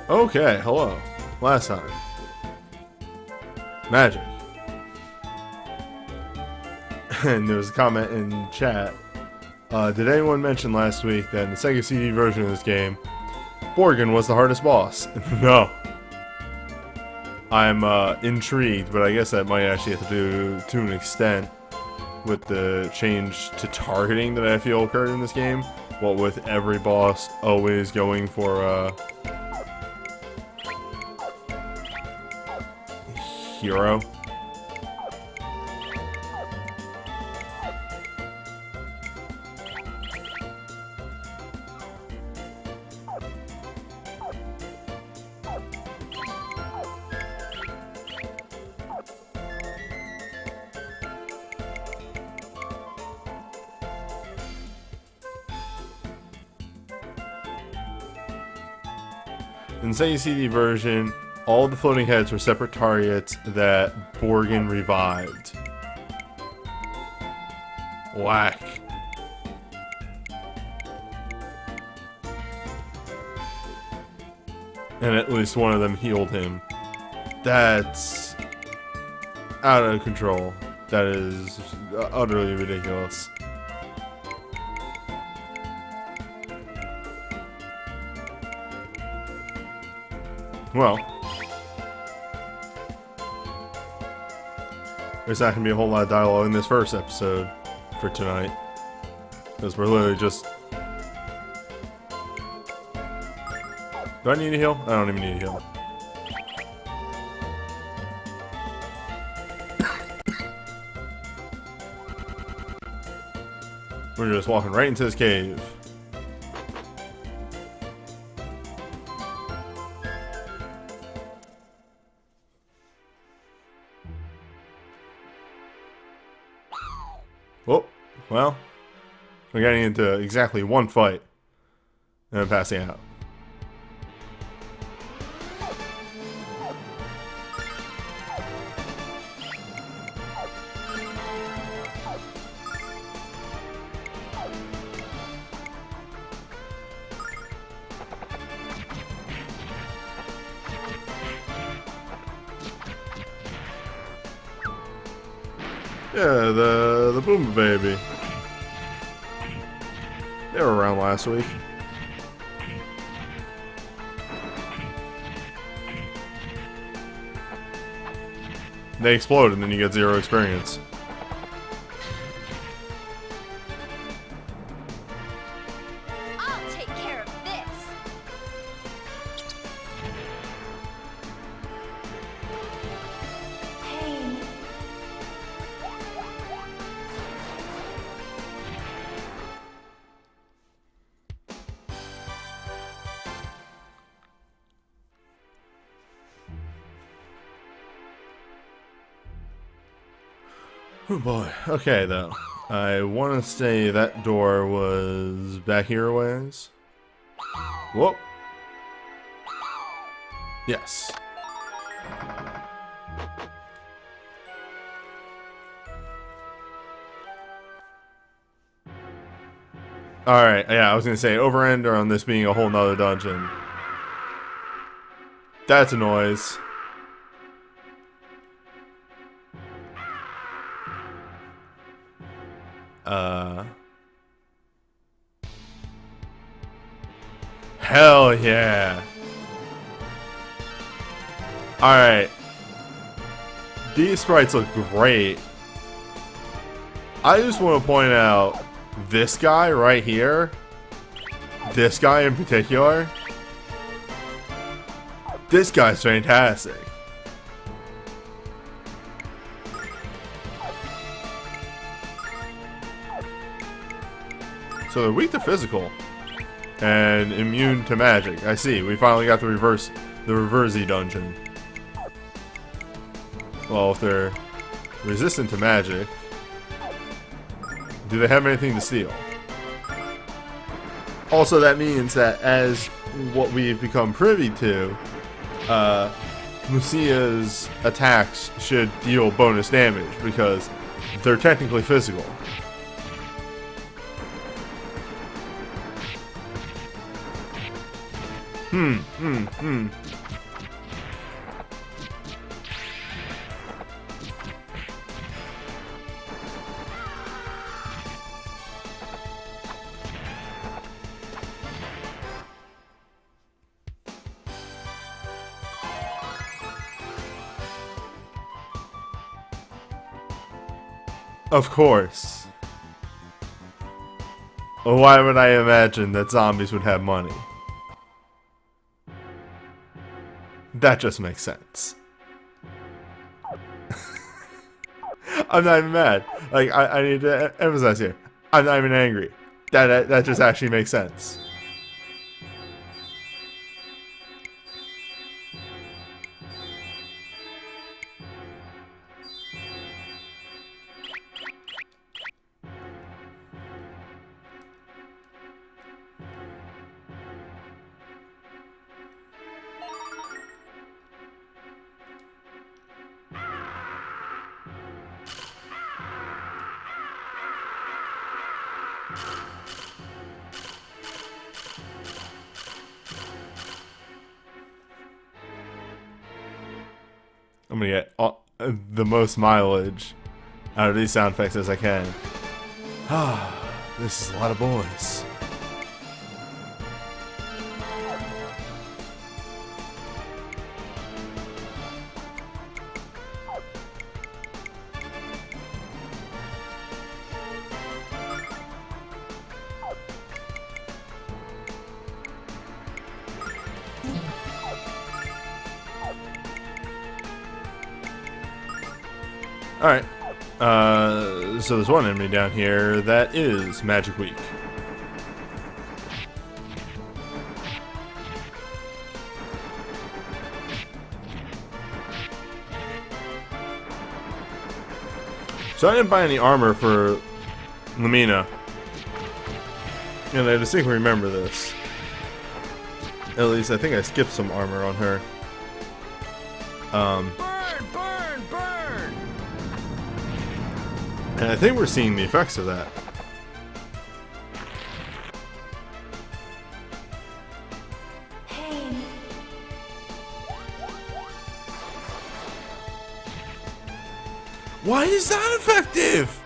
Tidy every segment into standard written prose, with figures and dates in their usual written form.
Okay, hello. Last time. Magic. And there was a comment in chat. Did anyone mention last week that in the Sega CD version of this game, Borgin was the hardest boss? No. I'm intrigued, but I guess that might actually have to do to an extent with the change to targeting that I feel occurred in this game. What with every boss always going for hero. In the Sega CD version, all the floating heads were separate targets that Borgin revived. Whack. And at least one of them healed him. That's out of control. That is utterly ridiculous. Well, there's not going to be a whole lot of dialogue in this first episode for tonight. Because we're literally just... Do I need a heal? I don't even need a heal. We're just walking right into this cave. Oh, well, we're getting into exactly one fight, and I'm passing out. Yeah, the Boomba Baby. They were around last week. They explode and then you get 0 experience. I'll take care of this. Pain. Oh boy. Okay, though. I want to say that door was back here a ways. Whoop. Yes. Alright, yeah, I was gonna say over end or on this being a whole nother dungeon. That's a noise. Hell yeah. Alright. These sprites look great. I just want to point out this guy right here. This guy in particular. This guy's fantastic. So they're weak to physical and immune to magic. I see. We finally got the reverse-y dungeon. Well, if they're resistant to magic, do they have anything to steal? Also, that means that as what we've become privy to, Lucia's attacks should deal bonus damage because they're technically physical. Of course. Well, why would I imagine that zombies would have money? That just makes sense. I'm not even mad. Like, I need to emphasize here. I'm not even angry. That just actually makes sense. I'm gonna get the most mileage out of these sound effects as I can. Ah, this is a lot of boys. Alright, so there's one enemy down here that is Magic Weak. So I didn't buy any armor for Lamina, and I distinctly remember this. At least I think I skipped some armor on her. And I think we're seeing the effects of that. Pain. Why is that effective?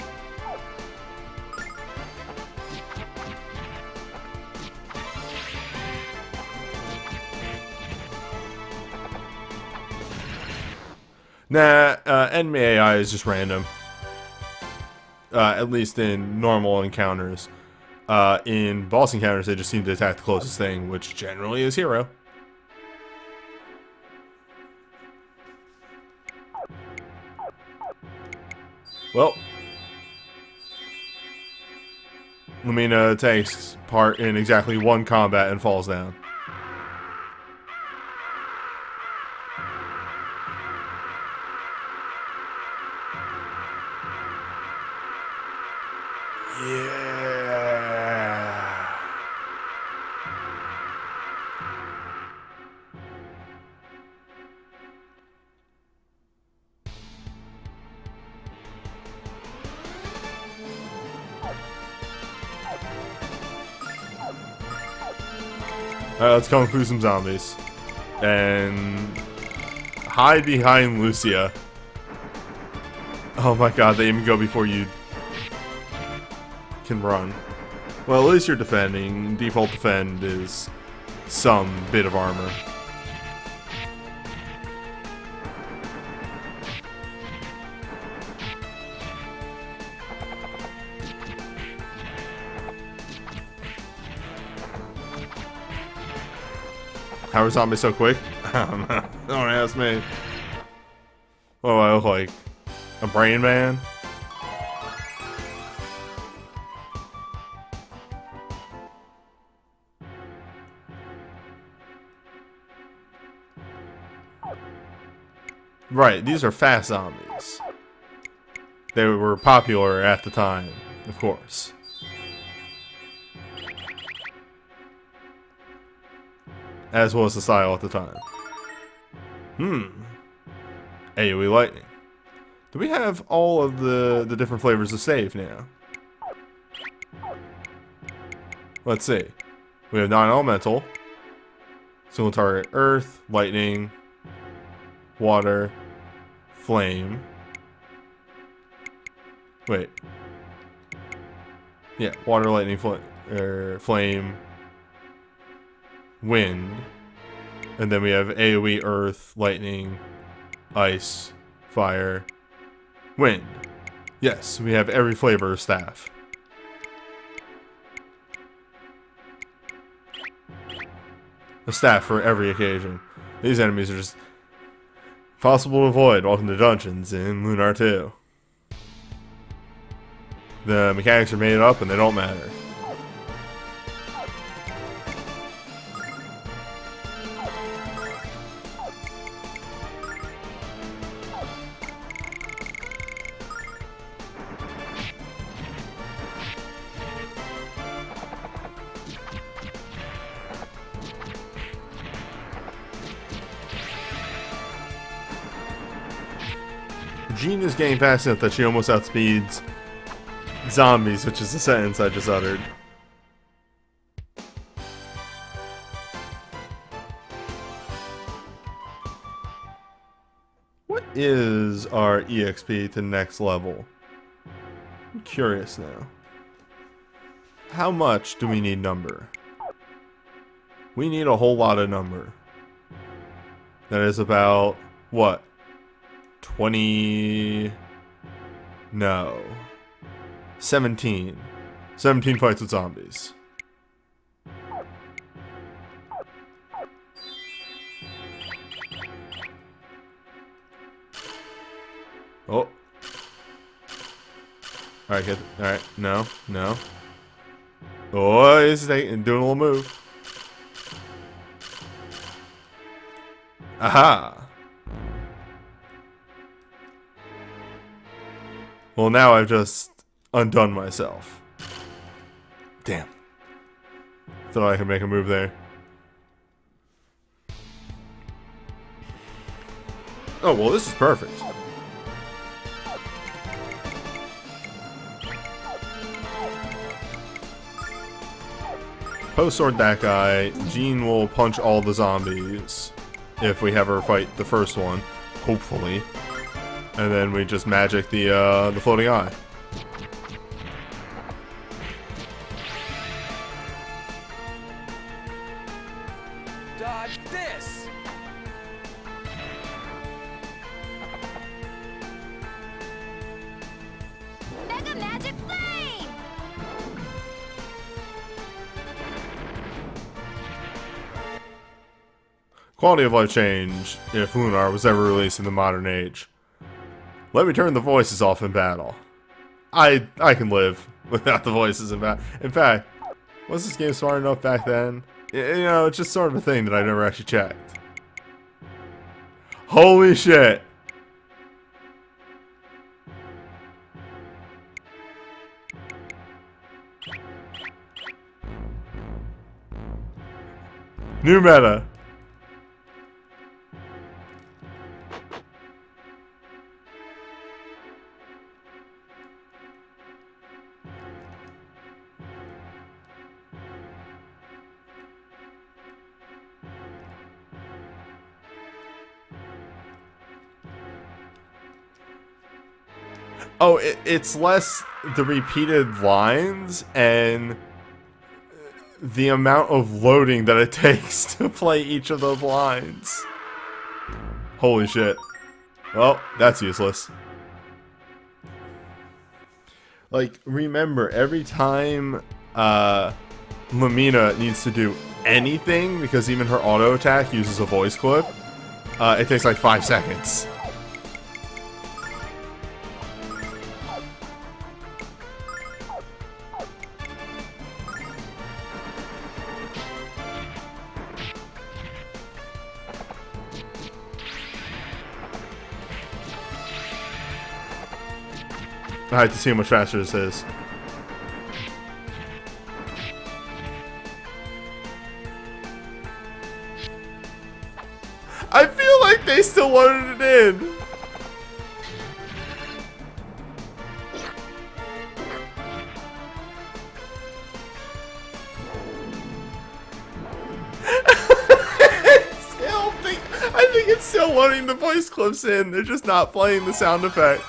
Nah, enemy AI is just random. At least in normal encounters. In boss encounters, they just seem to attack the closest thing, which generally is hero. Well, Lamina takes part in exactly one combat and falls down. Yeah. Alright, let's kung fu some zombies. And hide behind Lucia. Oh my god, they even go before you can run. Well, at least you're defending. Default defend is some bit of armor. How are zombies so quick? Don't ask me. What do I look like? A brain man? Right, these are fast zombies. They were popular at the time, of course. As was the style at the time. AoE lightning. Do we have all of the different flavors of save now? Let's see. We have non-elemental. Single target earth, lightning, water, flame. Wait. Yeah, water, lightning, flame, wind. And then we have AoE, earth, lightning, ice, fire, wind. Yes, we have every flavor of staff. A staff for every occasion. These enemies are just possible to avoid. Welcome to dungeons in Lunar 2. The mechanics are made up and they don't matter. Jean is getting fast enough that she almost outspeeds zombies, which is the sentence I just uttered. What is our EXP to next level? I'm curious now. How much do we need number? We need a whole lot of number. That is about, what? 20... No. 17. 17 fights with zombies. Oh. Alright, good. Alright, no, no. Oh, he's doing a little move. Aha! Well, now I've just undone myself. Damn. Thought I could make a move there. Oh, well, this is perfect. Post-sword that guy. Jean will punch all the zombies if we have her fight the first one, hopefully. And then we just magic the floating eye. Dodge this. Mega Magic Flame! Quality of life change if Lunar was ever released in the modern age. Let me turn the voices off in battle. I can live without the voices in battle. In fact, was this game smart enough back then? You know, it's just sort of a thing that I never actually checked. Holy shit! New meta. Oh, it's less the repeated lines and the amount of loading that it takes to play each of those lines. Holy shit. Well, that's useless. Like, remember, every time Lamina needs to do anything, because even her auto attack uses a voice clip, it takes like 5 seconds. I have to see how much faster this is. I feel like they still loaded it in. still loading the voice clips in. They're just not playing the sound effect.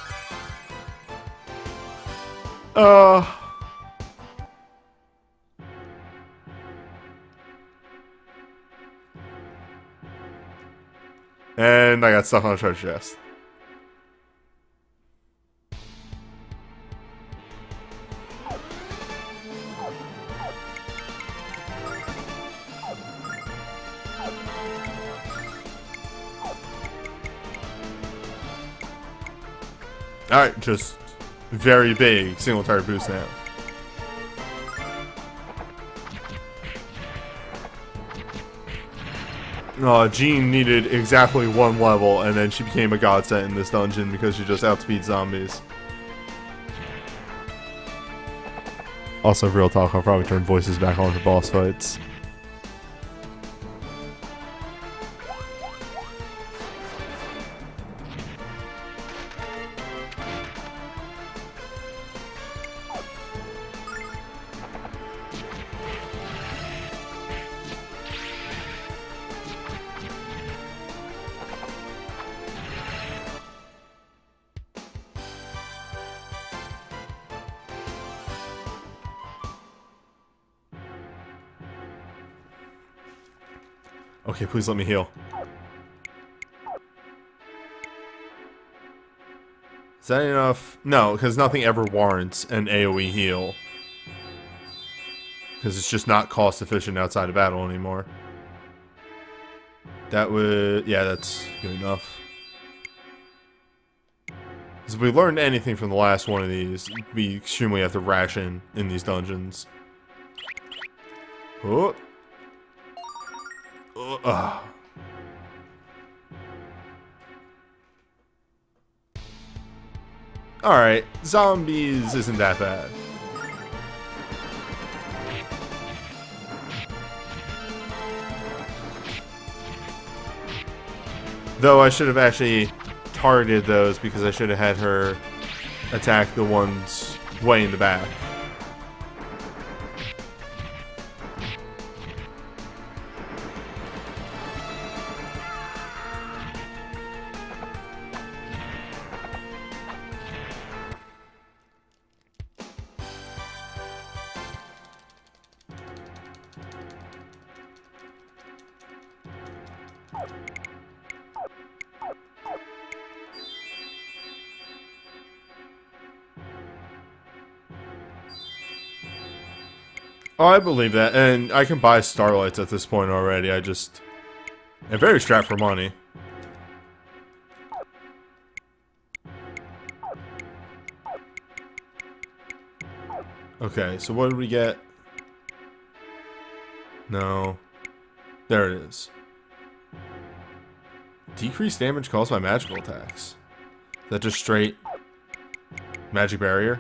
And I got stuck on a treasure chest. Alright, just very big single target boost now. Jean needed exactly one level, and then she became a godsend in this dungeon because she just outspeeds zombies. Also, real talk, I'll probably turn voices back on for boss fights. Okay, please let me heal. Is that enough? No, because nothing ever warrants an AoE heal. Because it's just not cost efficient outside of battle anymore. That would... yeah, that's good enough. Because if we learned anything from the last one of these, we extremely have to ration in these dungeons. Oh. Alright, zombies isn't that bad. Though I should have actually targeted those because I should have had her attack the ones way in the back. Oh, I believe that, and I can buy starlights at this point already. I'm very strapped for money. Okay, so what did we get? No. There it is. Decreased damage caused by magical attacks. Is that just straight magic barrier?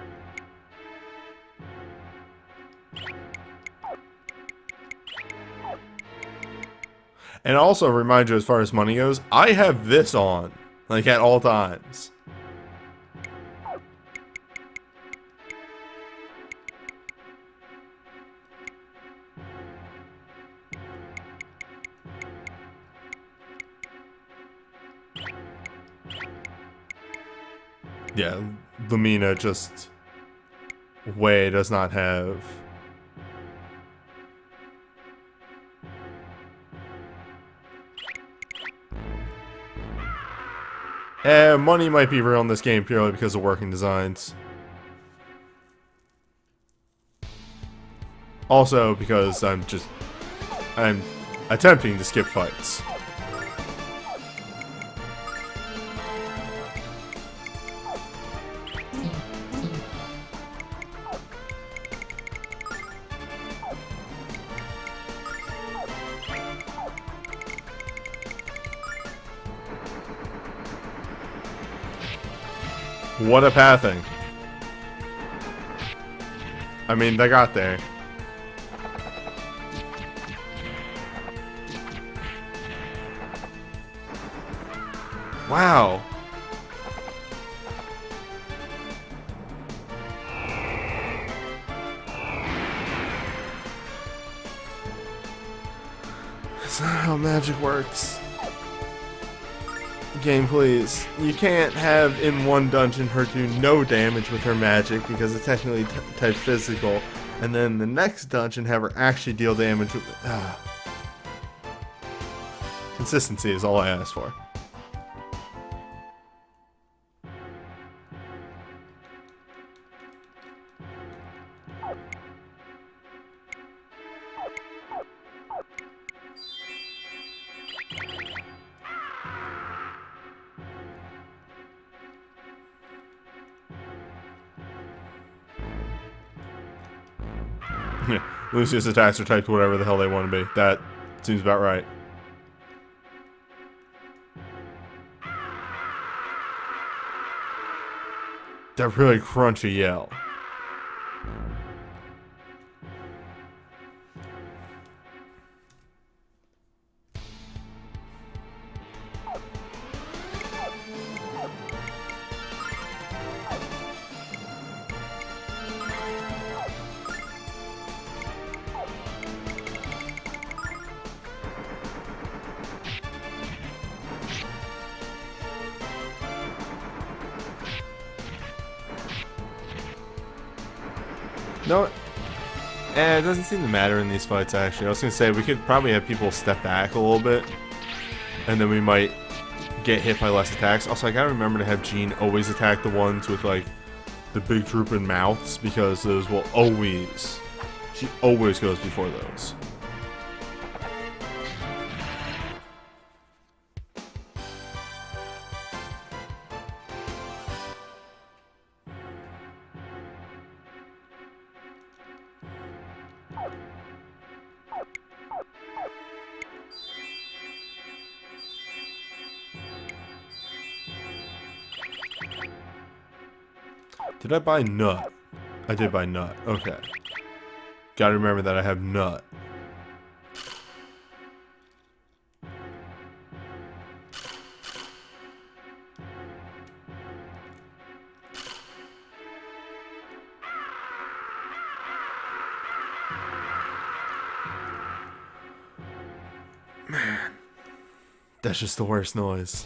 And also remind you, as far as money goes, I have this on, like, at all times. Yeah, Lumina just way does not have... money might be real in this game purely because of working designs. Also because I'm attempting to skip fights. What a pathing. I mean, they got there. Wow. That's not how magic works. Game, please. You can't have in one dungeon her do no damage with her magic because it's technically type physical, and then the next dungeon have her actually deal damage with. Consistency is all I ask for. Lucius attacks are typed whatever the hell they want to be. That seems about right. That really crunchy yell. No, it doesn't seem to matter in these fights, actually. I was going to say, we could probably have people step back a little bit, and then we might get hit by less attacks. Also, I gotta remember to have Jean always attack the ones with, like, the big drooping mouths, because those will always... She always goes before those. Did I buy nut? I did buy nut. Okay. Gotta remember that I have nut. Man. That's just the worst noise.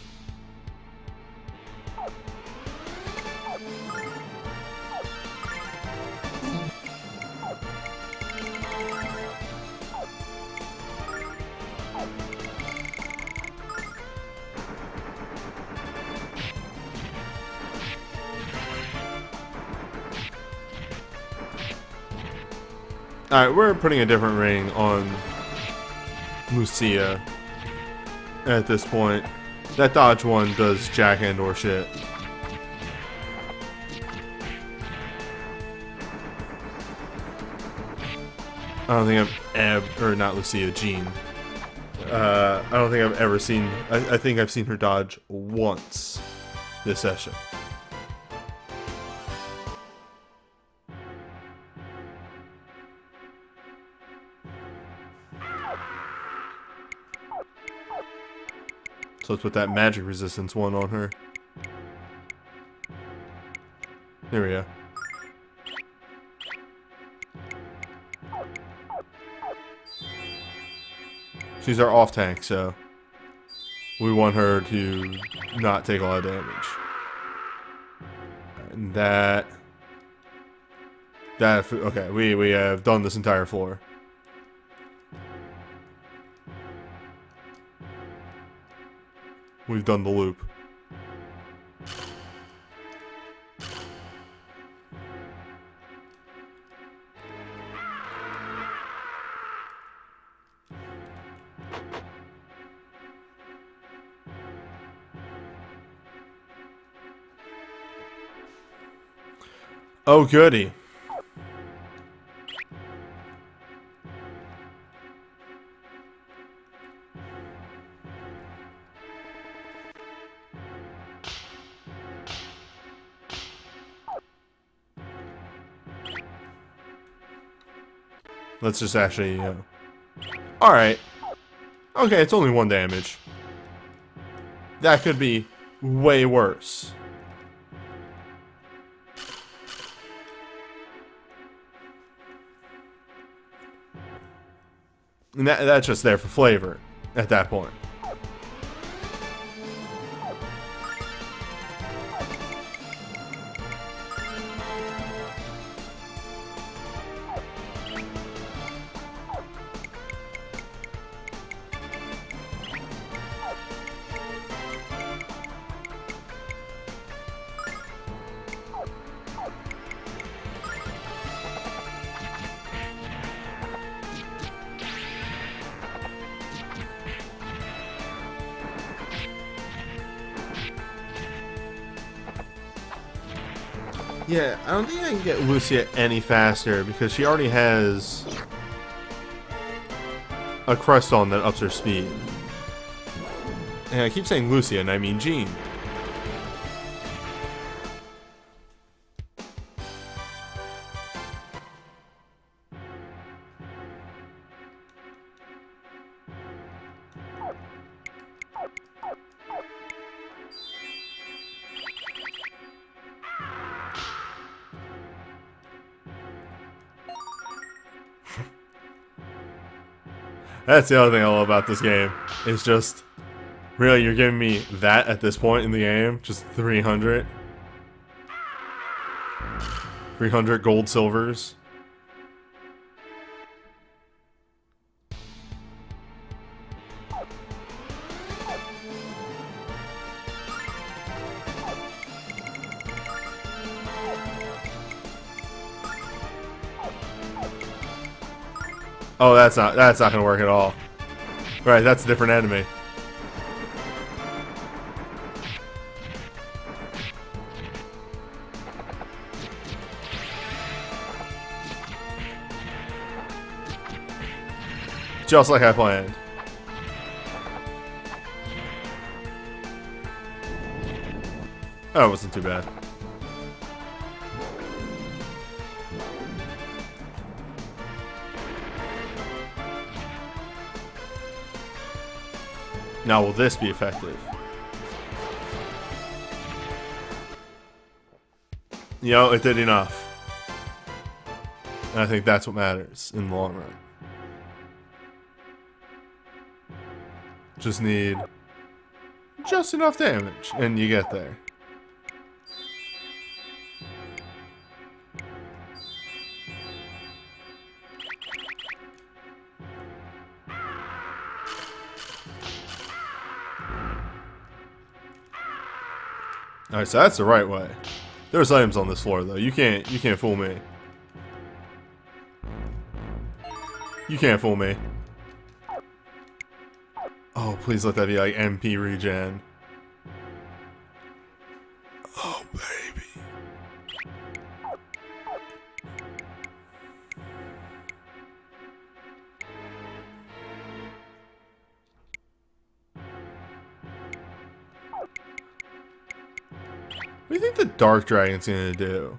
Alright, we're putting a different ring on Lucia at this point. That dodge one does jack and or shit. I don't think I've or not Lucia, Jean. I don't think I've ever seen, I think I've seen her dodge once this session. So let's put that magic resistance one on her. There we go. She's our off tank, so we want her to not take a lot of damage. And that okay, we have done this entire floor. We've done the loop. Oh, goody. Let's just actually, Alright. Okay, it's only 1 damage. That could be way worse. And that's just there for flavor at that point. Yeah, I don't think I can get Lucia any faster because she already has a crest on that ups her speed. And I keep saying Lucia, and I mean Jean. That's the other thing I love about this game. It's just, really, you're giving me that at this point in the game? Just 300? 300 gold silvers? Oh, that's not gonna work at all. Right, that's a different enemy. Just like I planned. Oh, it wasn't too bad. Now, will this be effective? You know, it did enough. And I think that's what matters in the long run. Just need just enough damage, and you get there. Alright, so that's the right way. There's items on this floor though. You can't fool me. You can't fool me. Oh, please let that be like MP regen. Oh, baby. What do you think the Dark Dragon's gonna do?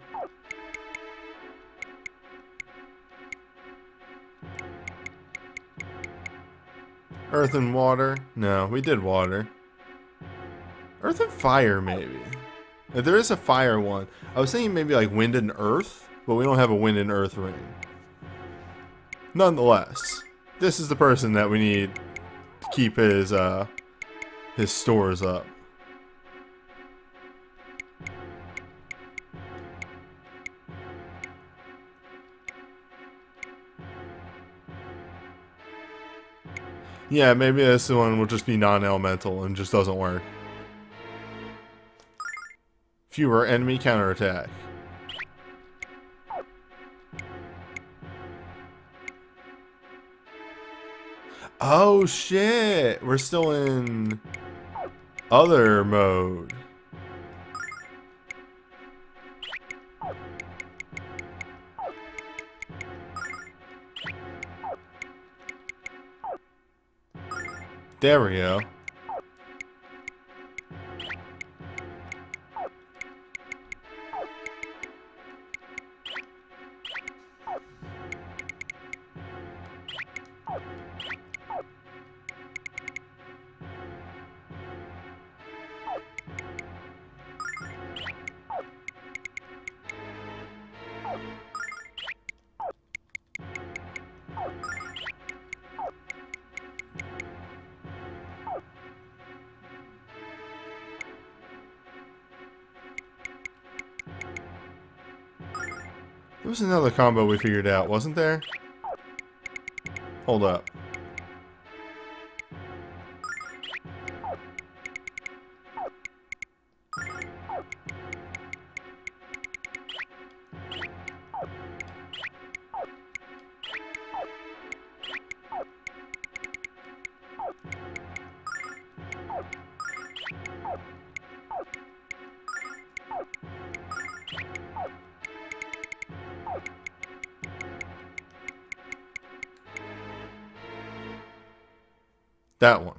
Earth and water? No, we did water. Earth and fire, maybe. There is a fire one. I was thinking maybe like wind and earth, but we don't have a wind and earth ring. Nonetheless, this is the person that we need to keep his stores up. Yeah, maybe this one will just be non-elemental and just doesn't work. Fewer enemy counterattack. Oh shit! We're still in other mode. There we go. There was another combo we figured out, wasn't there? Hold up. That one.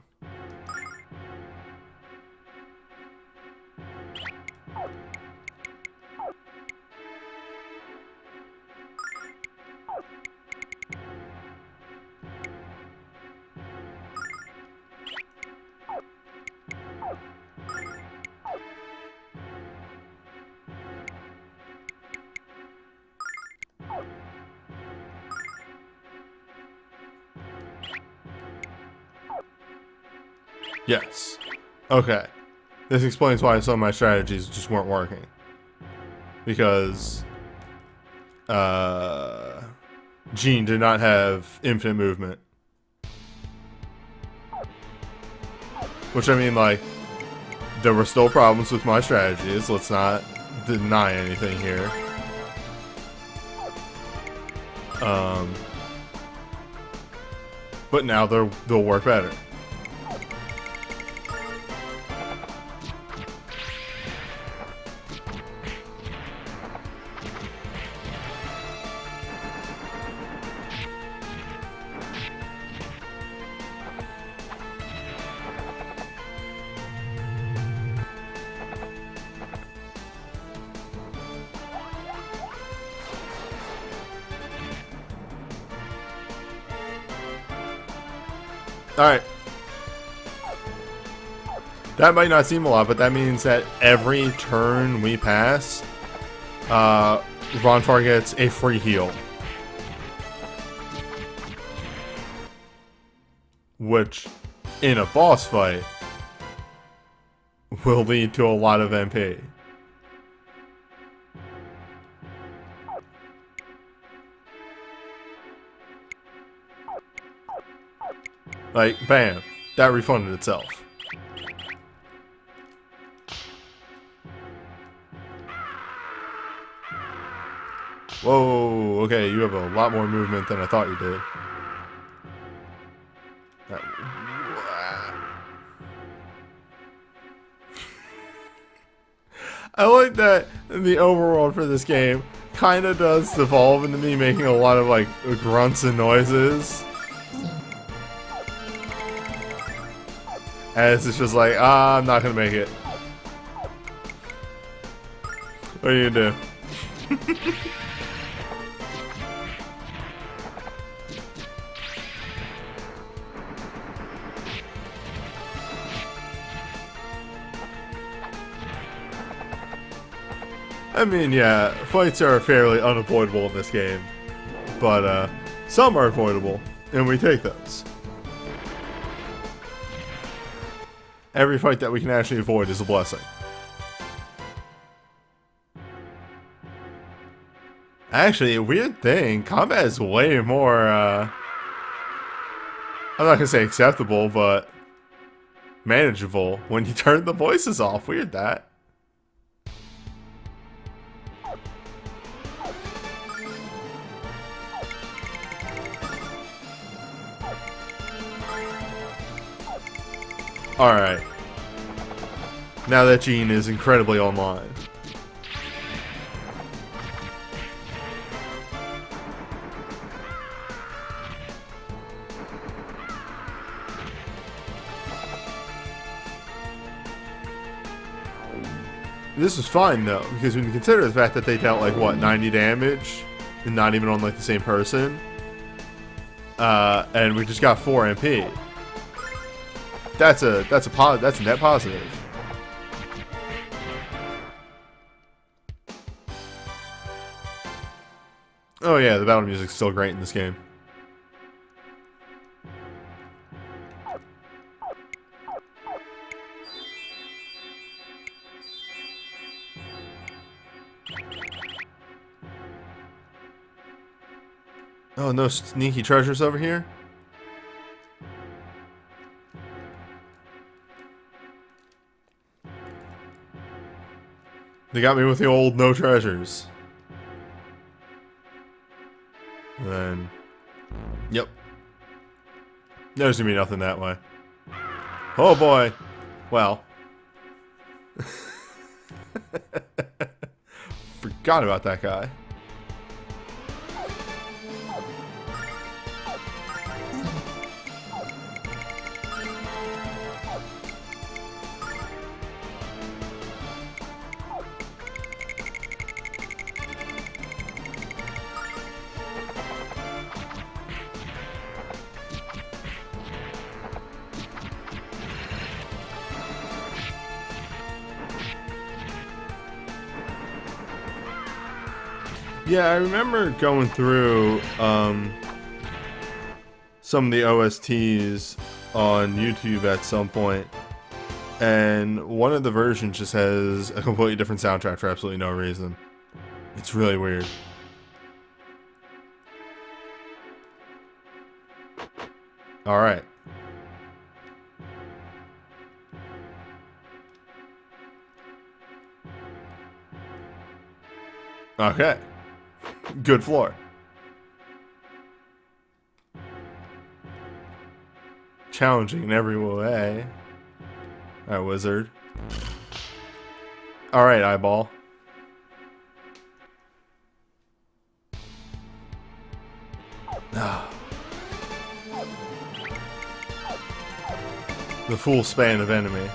Yes. Okay. This explains why some of my strategies just weren't working. Because Gene did not have infinite movement. Which, I mean, like, there were still problems with my strategies. Let's not deny anything here. But now they'll work better. Alright. That might not seem a lot, but that means that every turn we pass, Ronfar gets a free heal. Which, in a boss fight, will lead to a lot of MP. Like, bam. That refunded itself. Whoa, okay, you have a lot more movement than I thought you did. I like that the overworld for this game kind of does devolve into me making a lot of, like, grunts and noises. As it's just like, I'm not gonna make it. What are you gonna do? I mean, yeah, fights are fairly unavoidable in this game. But, some are avoidable, and we take those. Every fight that we can actually avoid is a blessing. Actually, a weird thing, combat is way more, I'm not gonna say acceptable, but manageable when you turn the voices off. Weird that. Alright. Now that Gene is incredibly online. This is fine though, because when you consider the fact that they dealt like what, 90 damage, and not even on like the same person, and we just got 4 MP. That's a net positive. Oh yeah, the battle music's still great in this game. Oh, no sneaky treasures over here? They got me with the old no treasures. And then... Yep. There's gonna be nothing that way. Oh boy! Well. Forgot about that guy. Yeah, I remember going through some of the OSTs on YouTube at some point, and one of the versions just has a completely different soundtrack for absolutely no reason. It's really weird. All right. Okay. Good floor. Challenging in every way. Alright, wizard. Alright, eyeball. The full span of enemy.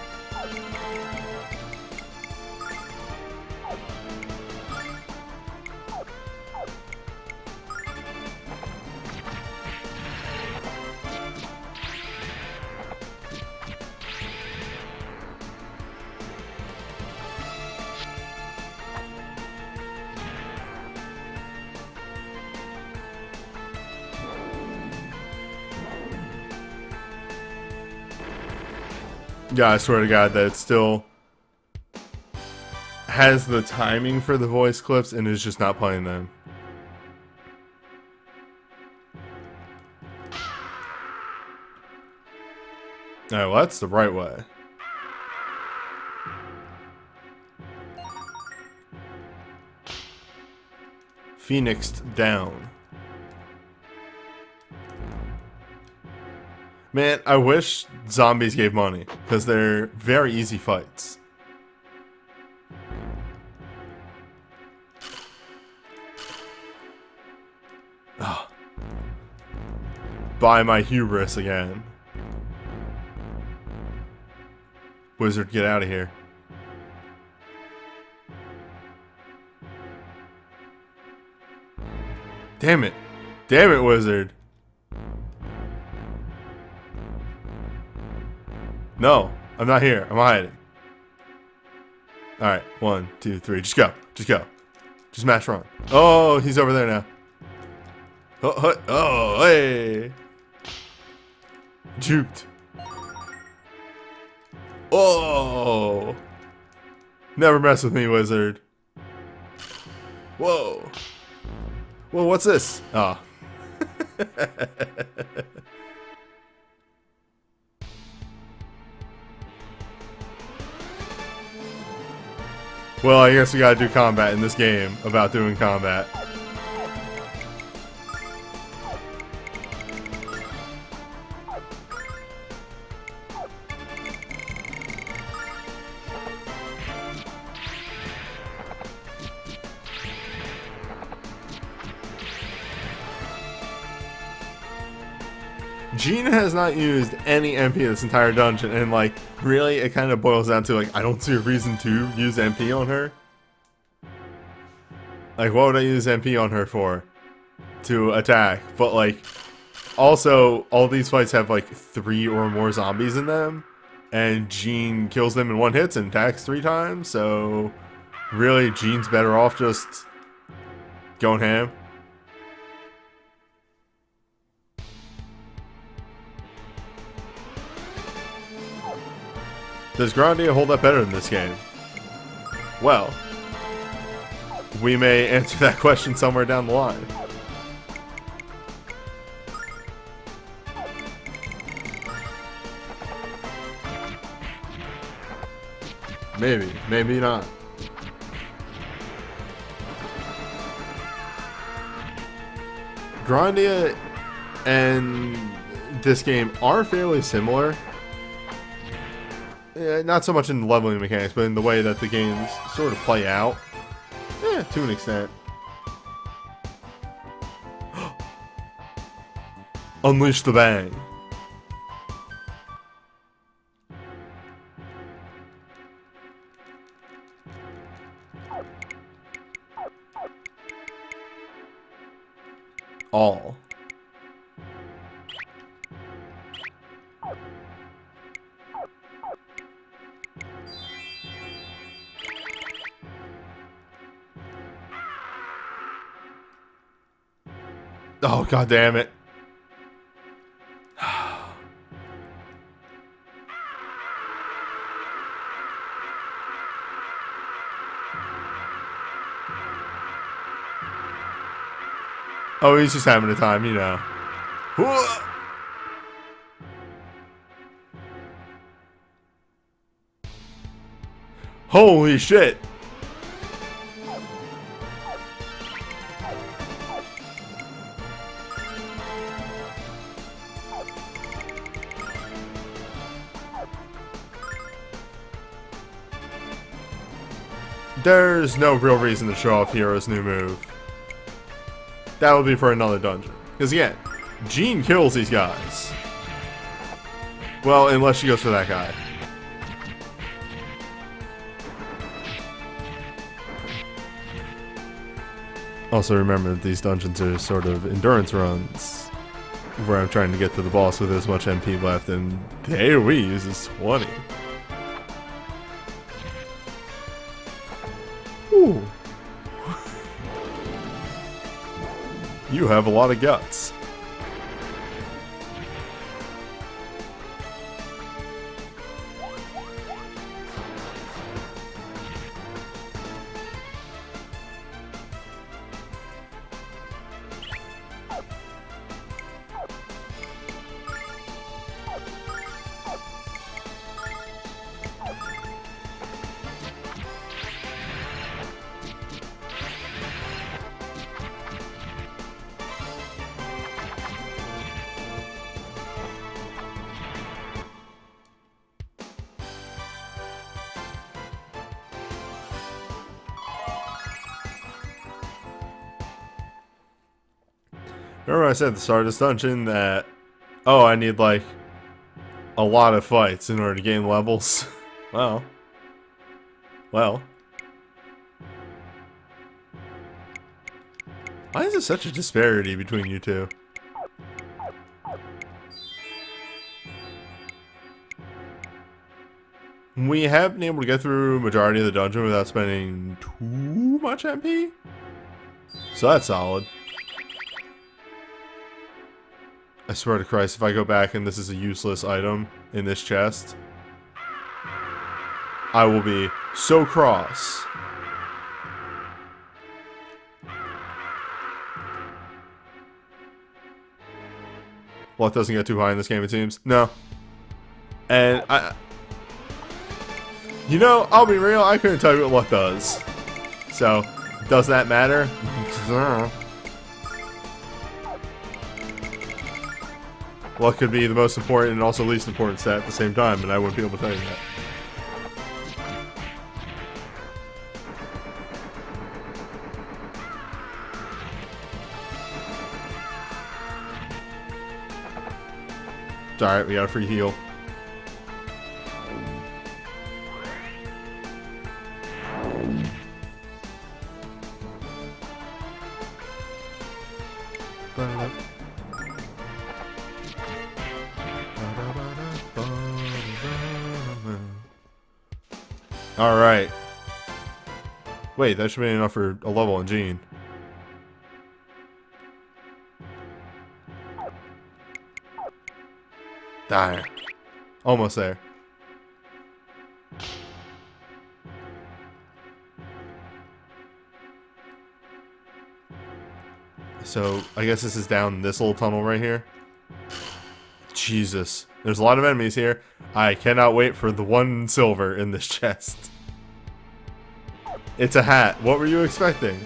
Yeah, I swear to God that it still has the timing for the voice clips and is just not playing them. Alright, well, that's the right way. Phoenixed down. Man, I wish zombies gave money, because they're very easy fights. Oh. Buy my hubris again. Wizard, get out of here. Damn it. Damn it, wizard. No, I'm not here. I'm hiding. Alright, 1, 2, 3. Just go. Just go. Just mash run. Oh, he's over there now. Oh, hey. Juked. Oh. Never mess with me, wizard. Whoa. Whoa, what's this? Ah. Oh. Well, I guess we gotta do combat in this game about doing combat. Gene has not used any MP this entire dungeon, and like, really, it kind of boils down to like, I don't see a reason to use MP on her. Like, what would I use MP on her for? To attack. But like, also, all these fights have like 3 or more zombies in them, and Gene kills them in 1 hit and attacks 3 times, so really, Gene's better off just going ham. Does Grandia hold up better in this game? Well, we may answer that question somewhere down the line. Maybe, maybe not. Grandia and this game are fairly similar. Not so much in the leveling mechanics, but in the way that the games sort of play out. To an extent. Unleash the bang. All. Oh, god damn it. Oh, he's just having a time, you know. Holy shit. There's no real reason to show off Hero's new move. That will be for another dungeon. Because again, Jean kills these guys. Well, unless she goes for that guy. Also remember that these dungeons are sort of endurance runs. Where I'm trying to get to the boss with as much MP left, and the AoE uses 20. Ooh. You have a lot of guts. Remember I said at the start of this dungeon that, oh, I need like a lot of fights in order to gain levels? Well. Why is there such a disparity between you two? We have been able to get through majority of the dungeon without spending too much MP. So that's solid. I swear to Christ, if I go back and this is a useless item in this chest, I will be so cross. Luck doesn't get too high in this game, it seems. No. And you know, I'll be real, I couldn't tell you what luck does. So, does that matter? Luck could be the most important and also least important stat at the same time, and I wouldn't be able to tell you that. It's alright, we got a free heal. Alright. Wait, that should be enough for a level in Jean. There. Almost there. So, I guess this is down this little tunnel right here. Jesus. There's a lot of enemies here. I cannot wait for the 1 silver in this chest. It's a hat. What were you expecting?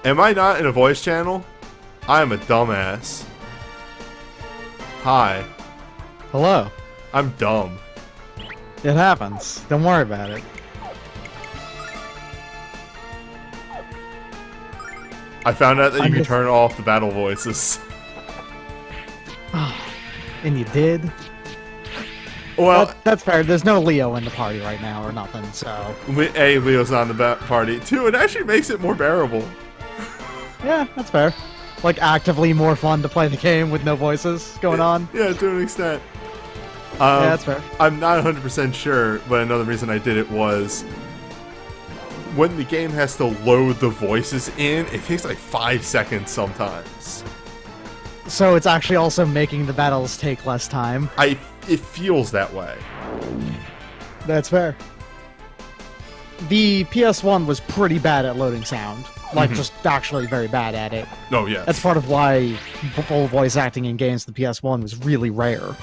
Am I not in a voice channel? I am a dumbass. Hi. Hello. I'm dumb. It happens. Don't worry about it. I found out that you can turn off the battle voices. And you did? Well, that's fair. There's no Leo in the party right now or nothing, so... A, Leo's not in the party. 2, it actually makes it more bearable. Yeah, that's fair. Like, actively more fun to play the game with no voices going on. Yeah, to an extent. Yeah, that's fair. I'm not 100% sure, but another reason I did it was when the game has to load the voices in, it takes like 5 seconds sometimes. So it's actually also making the battles take less time. It feels that way. That's fair. The PS1 was pretty bad at loading sound. Like, just actually very bad at it. Oh, yeah. That's part of why full voice acting in games for the PS1 was really rare.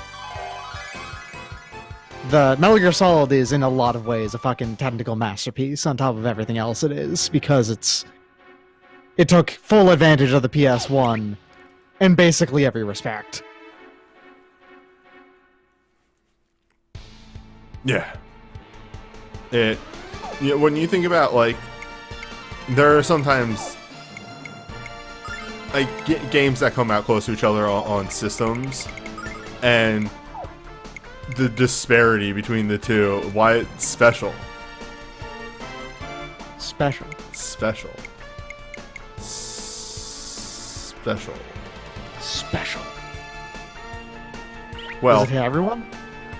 The Metal Gear Solid is, in a lot of ways, a fucking technical masterpiece on top of everything else it is, because it took full advantage of the PS1 in basically every respect. Yeah. When you think about, like, there are sometimes like games that come out close to each other on systems, and the disparity between the two, why it's special. Special. Special. Well, Does it hit everyone?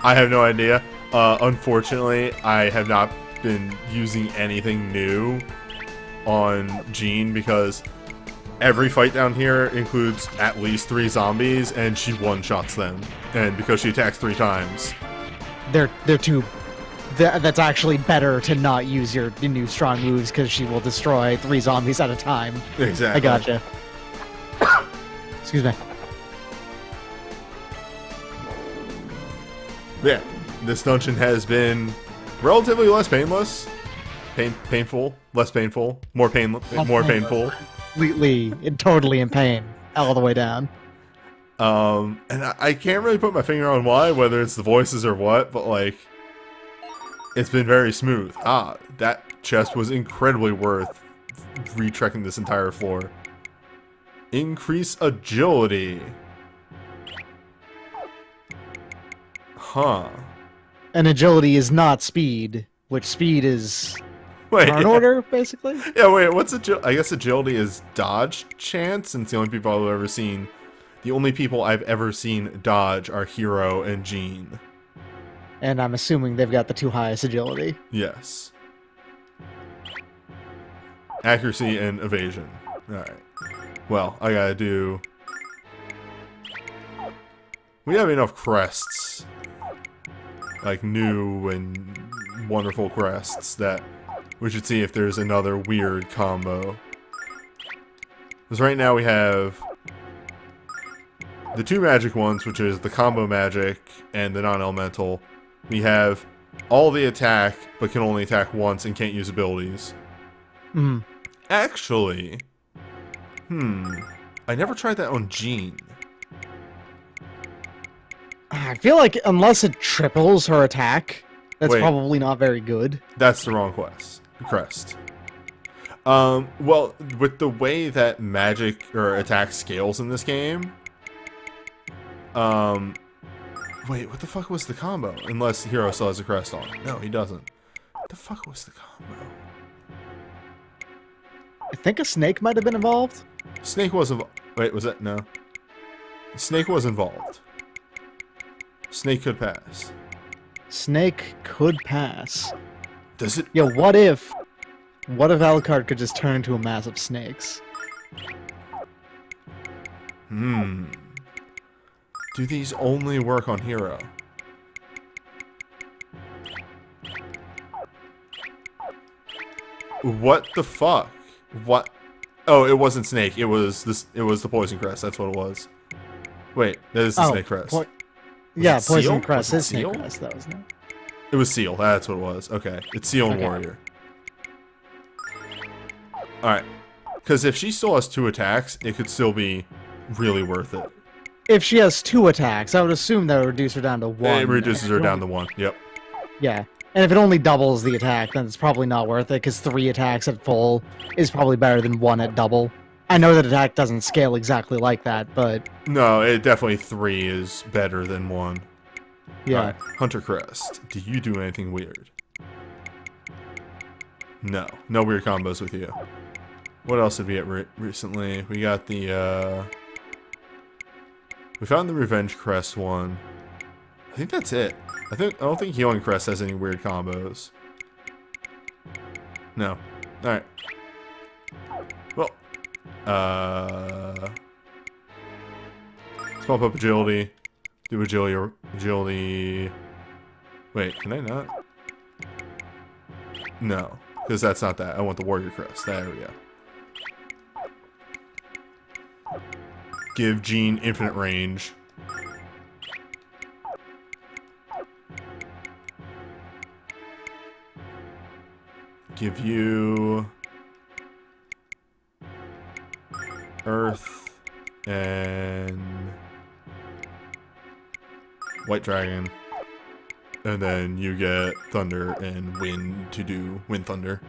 I have no idea. Unfortunately, I have not been using anything new on Jean because every fight down here includes at least 3 zombies, and she one-shots them. And because she attacks 3 times, They're too. That's actually better to not use your new strong moves because she will destroy 3 zombies at a time. exactly. I gotcha. Excuse me. Yeah, this dungeon has been relatively less painless, painful, less painful, more painful. Completely and totally in pain all the way down. And I can't really put my finger on why, whether it's the voices or what, but like, it's been very smooth. That chest was incredibly worth retrekking this entire floor. Increase agility. Huh. And agility is not speed, which speed is Wait. turn order, basically. Yeah, wait, what's agility? I guess agility is dodge chance, and it's the only people I've ever seen. The only people I've ever seen dodge are Hero and Jean. And I'm assuming they've got the 2 highest agility. Yes. Accuracy and evasion. Alright. Well, I gotta do... We have enough crests. Like, new and wonderful crests that we should see if there's another weird combo. Because right now we have the 2 magic ones, which is the combo magic and the non-elemental. We have all the attack, but can only attack once and can't use abilities. Actually, I never tried that on Jean. I feel like unless it triples her attack, that's Wait. probably not very good. That's the wrong crest. Well, with the way that magic or attack scales in this game, wait, what the fuck was the combo? Unless Hero still has a crest on. No, he doesn't. What the fuck was the combo? I think a snake might have been involved. Snake was involved. Wait, was that? No. Snake was involved. Snake could pass. Snake could pass. Does it? Yeah, what if Alucard could just turn into a mass of snakes? Do these only work on Hero? What the fuck? What? Oh, it wasn't Snake. It was this. It was the Poison Crest. That's what it was. Wait, that is the Snake Crest. Yeah, it Poison Seal? Crest Was is it Snake Seal? Crest, that was it. It was Seal. That's what it was. Okay, it's Seal and Okay. Warrior. All right, because if she still has 2 attacks, it could still be really worth it. If she has 2 attacks, I would assume that would reduce her down to 1. It reduces her down to 1. Yep. Yeah. And if it only doubles the attack, then it's probably not worth it, because 3 attacks at full is probably better than 1 at double. I know that attack doesn't scale exactly like that, but... No, it definitely 3 is better than 1. Yeah. Alright, Hunter Crest. Do you do anything weird? No. No weird combos with you. What else did we get recently? We got the, we found the Revenge Crest one. I think that's it. I don't think Healing Crest has any weird combos. No. Alright. Well. Let's bump up agility. Do agility. Wait, can I not? No. Because that's not that. I want the Warrior Crest. There we go. Give Jean infinite range. Give you Earth and White Dragon. And then you get Thunder and Wind to do Wind Thunder.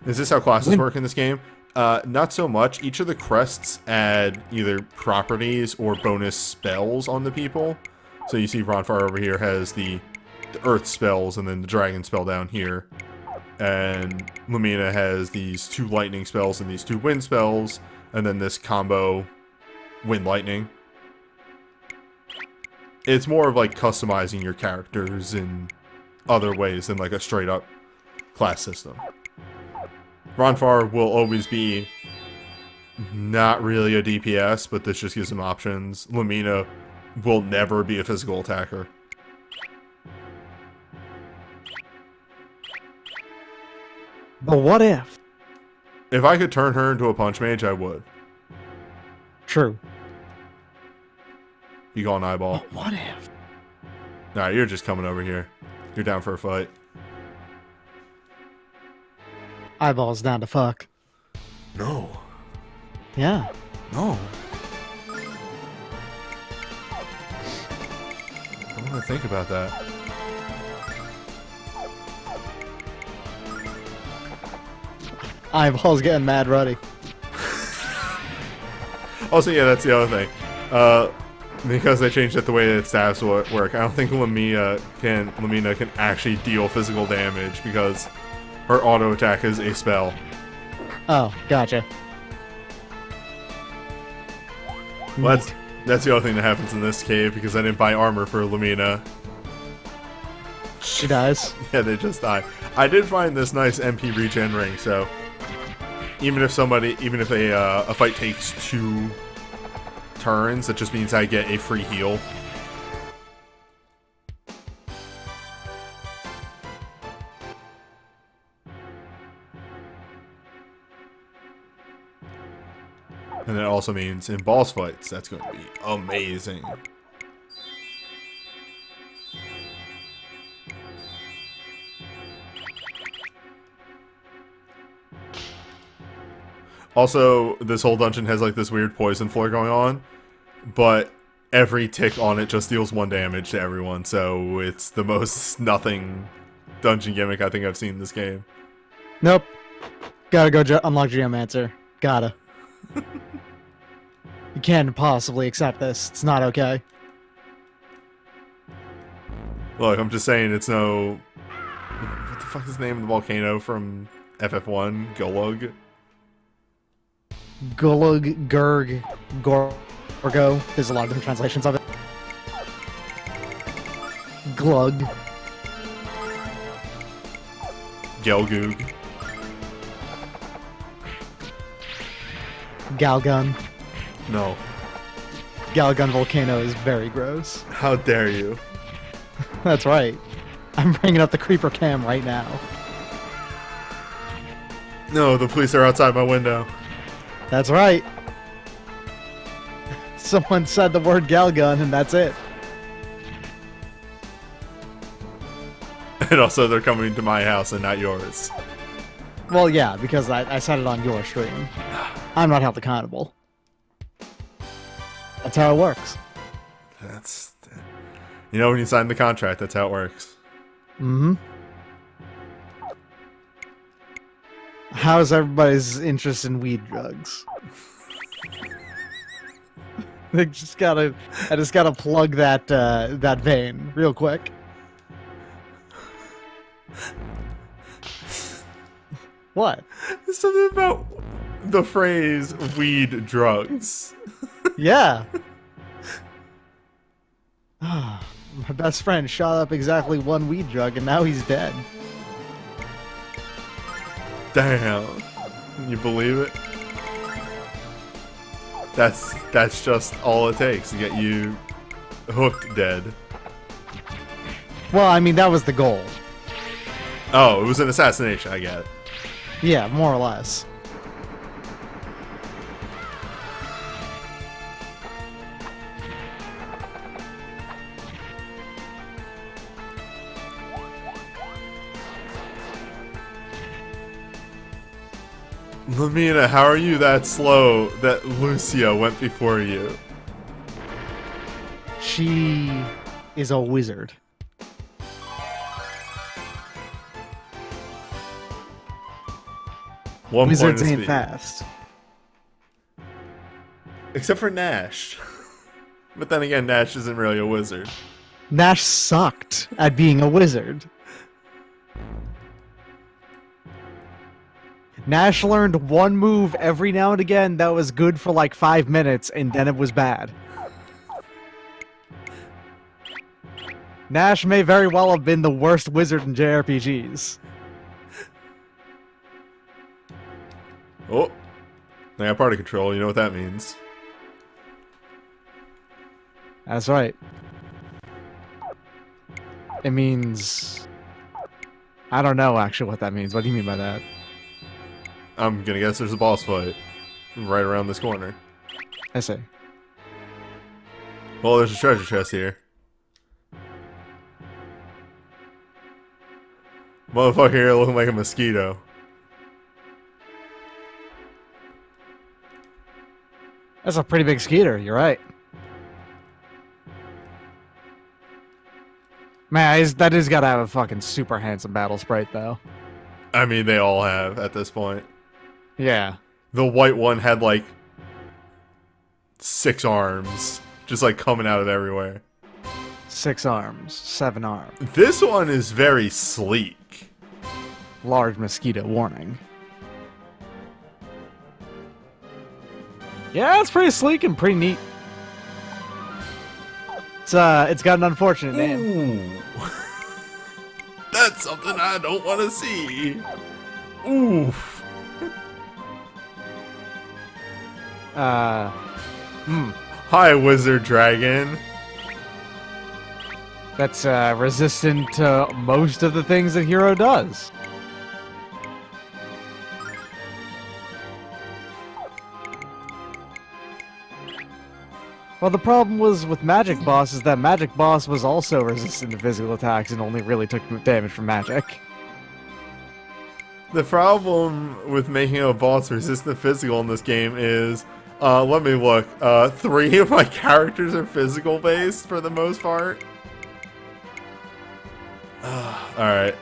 Is this how classes work in this game? Not so much. Each of the crests add either properties or bonus spells on the people. So you see Ronfire over here has the Earth spells and then the Dragon spell down here. And Lumina has these 2 lightning spells and these 2 wind spells. And then this combo Wind Lightning. It's more of like customizing your characters in other ways than like a straight up class system. Ronfar will always be not really a DPS, but this just gives him options. Lumina will never be a physical attacker. But what if? If I could turn her into a punch mage, I would. True. You call an eyeball. But what if? Nah, you're just coming over here. You're down for a fight. Eyeballs down to fuck. No. Yeah. No. I want to think about that. Eyeballs getting mad ruddy. Also, yeah, that's the other thing. Because they changed it the way that stabs work, I don't think Lumina can actually deal physical damage because her auto attack is a spell. Oh, gotcha. Well, that's the other thing that happens in this cave because I didn't buy armor for Lumina. She dies. Yeah, they just die. I did find this nice MP regen ring, so even if a fight takes 2 turns, that just means I get a free heal. And it also means in boss fights, that's going to be amazing. Also, this whole dungeon has like this weird poison floor going on, but every tick on it just deals 1 damage to everyone, so it's the most nothing dungeon gimmick I think I've seen in this game. Nope. Gotta go unlock Geomancer. Gotta. You can't possibly accept this. It's not okay. Look, I'm just saying it's no... What the fuck is the name of the volcano from FF1? Gulug? Gulug, Gurg, Gorgo. There's a lot of different translations of it. Glug. Gelgoog. Galgun. No. Galgun Volcano is very gross. How dare you? That's right. I'm bringing up the creeper cam right now. No, the police are outside my window. That's right. Someone said the word Galgun and that's it. And also they're coming to my house and not yours. Well, yeah, because I said it on your stream. I'm not held accountable. That's how it works. That's... You know when you sign the contract, that's how it works. Mm-hmm. How's everybody's interest in weed drugs? I just gotta plug that that vein real quick. What? There's something about the phrase weed drugs. Yeah. My best friend shot up exactly one weed drug, and now he's dead. Damn. Can you believe it? That's just all it takes to get you hooked dead. Well, I mean, that was the goal. Oh, it was an assassination, I get it. Yeah, more or less. Lamina, how are you that slow that Lucia went before you? She is a wizard. One Wizards point of ain't speed. fast. Except for Nash. But then again, Nash isn't really a wizard. Nash sucked at being a wizard. Nash learned one move every now and again that was good for like 5 minutes, and then it was bad. Nash may very well have been the worst wizard in JRPGs. Oh. They got party control, you know what that means. That's right. It means... I don't know actually what that means. What do you mean by that? I'm gonna guess there's a boss fight right around this corner. I see. Well, there's a treasure chest here. Motherfucker here looking like a mosquito. That's a pretty big skeeter, you're right. Man, that is gotta have a fucking super handsome battle sprite, though. I mean, they all have at this point. Yeah. The white one had like 6 arms, just like coming out of everywhere. 6 arms, 7 arms. This one is very sleek. Large mosquito warning. Yeah, it's pretty sleek and pretty neat. It's got an unfortunate name. Ooh. That's something I don't want to see. Oof. Hi, Wizard Dragon. That's resistant to most of the things that Hero does. Well, the problem was with Magic Boss is that Magic Boss was also resistant to physical attacks and only really took damage from magic. The problem with making a boss resistant to physical in this game is, let me look, 3 of my characters are physical based for the most part. Alright.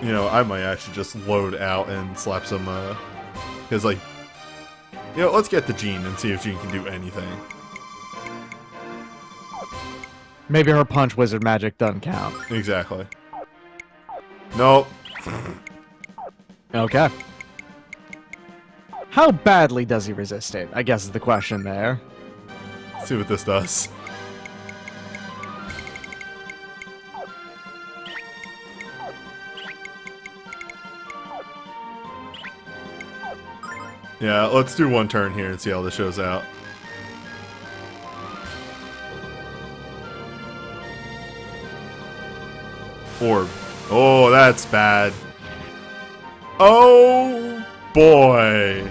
You know, I might actually just load out and slap some, because like, you know, let's get the Jean and see if Jean can do anything. Maybe her punch wizard magic doesn't count. Exactly. Nope. Okay. How badly does he resist it? I guess is the question there. Let's see what this does. Yeah, let's do one turn here and see how this shows out. Orb. Oh, that's bad. Oh, boy.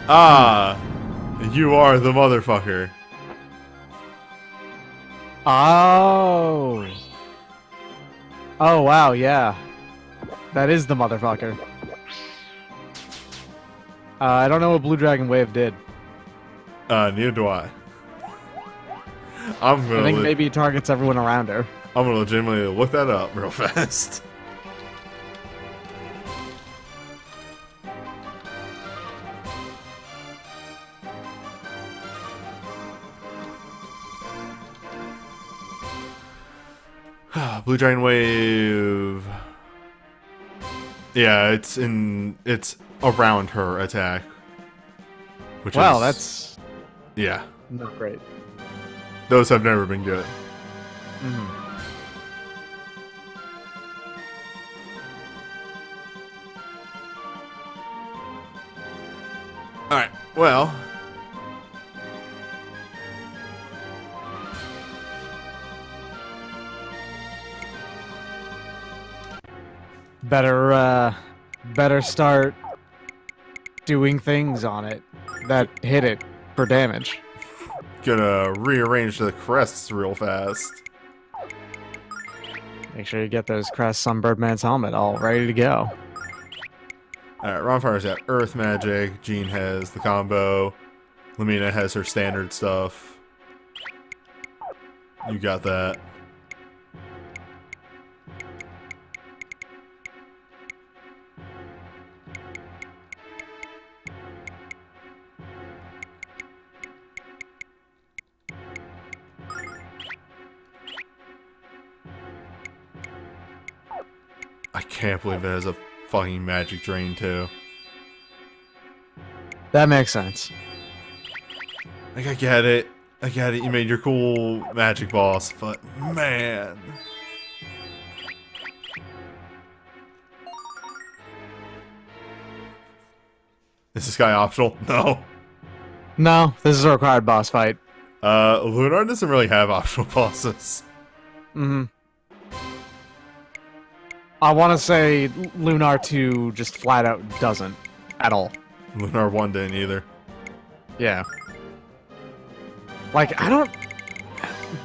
Ah, you are the motherfucker. Oh. Oh, wow, yeah. That is the motherfucker. I don't know what Blue Dragon Wave did. Neither do I. I think maybe it targets everyone around her. I'm gonna legitimately look that up real fast. Blue Dragon Wave. Yeah, it's around her attack. Which Wow, is, that's yeah. not great. Those have never been good. Mhm. Alright, well. Better start doing things on it that hit it for damage. Gonna rearrange the crests real fast. Make sure you get those crests on Birdman's helmet all ready to go. Alright, Ronfire's got Earth Magic, Jean has the combo, Lamina has her standard stuff. You got that. I can't believe it has a fucking magic drain too. That makes sense. Like, I get it. I get it. You made your cool magic boss, but man. Is this guy optional? No. No, this is a required boss fight. Lunar doesn't really have optional bosses. Mm-hmm. I want to say Lunar 2 just flat out doesn't at all. Lunar 1 didn't either. Yeah. Like, I don't...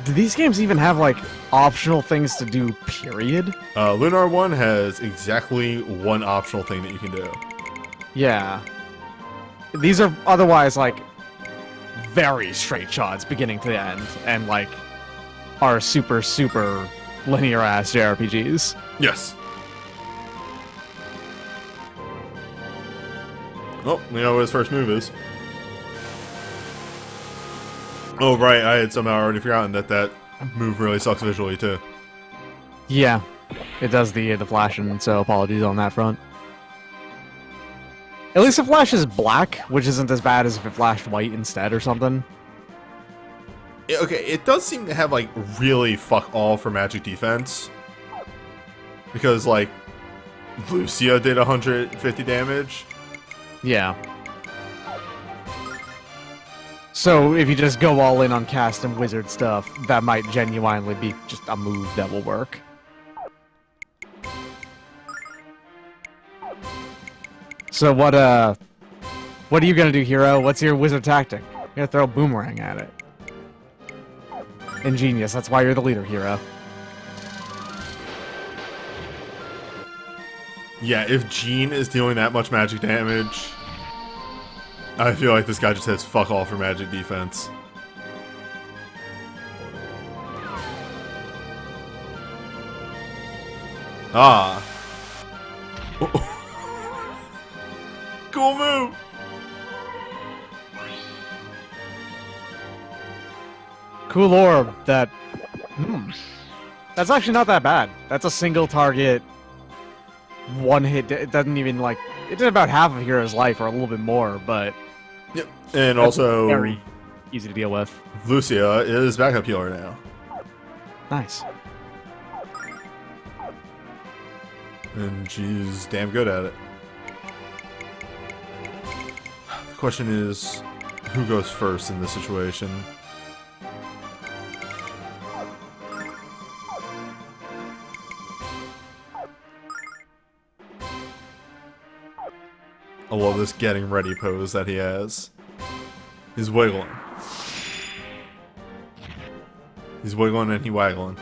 Do these games even have, like, optional things to do, period? Lunar 1 has exactly one optional thing that you can do. Yeah. These are otherwise, like, very straight shots beginning to the end, and, like, are super, super linear-ass JRPGs. Yes. Oh, you know what his first move is. Oh, right, I had somehow already forgotten that that move really sucks visually, too. Yeah. It does the flashing, so apologies on that front. At least it flashes black, which isn't as bad as if it flashed white instead or something. Okay, it does seem to have, like, really fuck all for magic defense. Because, like, Lucia did 150 damage. Yeah. So if you just go all in on cast and wizard stuff, that might genuinely be just a move that will work. So what are you gonna do, Hero? What's your wizard tactic? You're gonna throw a boomerang at it. Ingenious, that's why you're the leader, Hero. Yeah, if Jean is dealing that much magic damage, I feel like this guy just has fuck all for magic defense. Ah. Cool move! Cool orb that... That's actually not that bad. That's a single target, one hit. It doesn't even, like... It did about half of Hero's life, or a little bit more, but... Yep. And also, very easy to deal with. Lucia is backup healer now. Nice. And she's damn good at it. The question is, who goes first in this situation? I love this getting ready pose that he has. He's wiggling. He's wiggling and he waggling.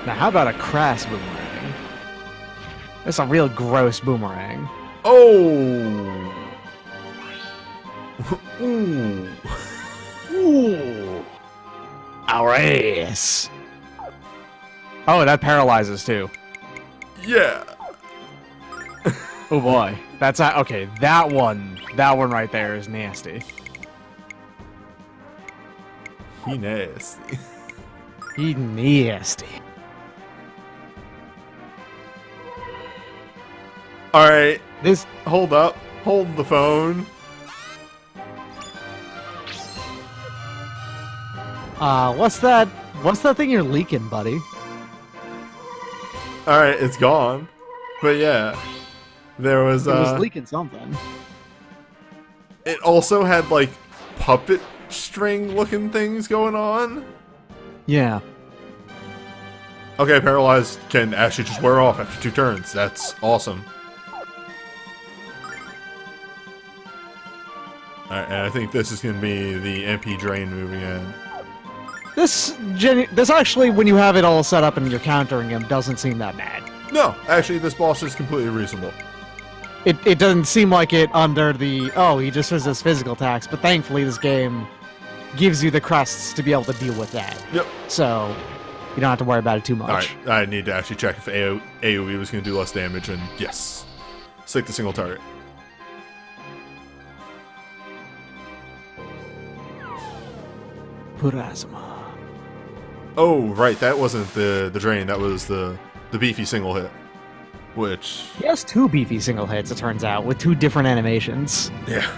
Now, how about a crass boomerang? That's a real gross boomerang. Oh! Ooh. Ooh. Our ass. Oh, that paralyzes too. Yeah. Oh boy. That's okay. That one right there is nasty. He nasty. He nasty. Alright, This hold up. Hold the phone. what's that? What's that thing you're leaking, buddy? Alright, it's gone. But yeah. There was, It was leaking something. It also had, like, puppet string looking things going on. Yeah. Okay, Paralyzed can actually just wear off after 2 turns. That's awesome. Alright, and I think this is gonna be the MP drain moving in. This actually, when you have it all set up and you're countering him, doesn't seem that bad. No, actually, this boss is completely reasonable. It doesn't seem like it under the, oh, he just resists physical attacks, but thankfully this game gives you the crests to be able to deal with that. Yep. So, you don't have to worry about it too much. Alright, I need to actually check if AoE was going to do less damage, and yes. Stick to single target. Purasma. Oh, right, that wasn't the drain, that was the beefy single hit. Which... He has 2 beefy single hits, it turns out, with 2 different animations. yeah.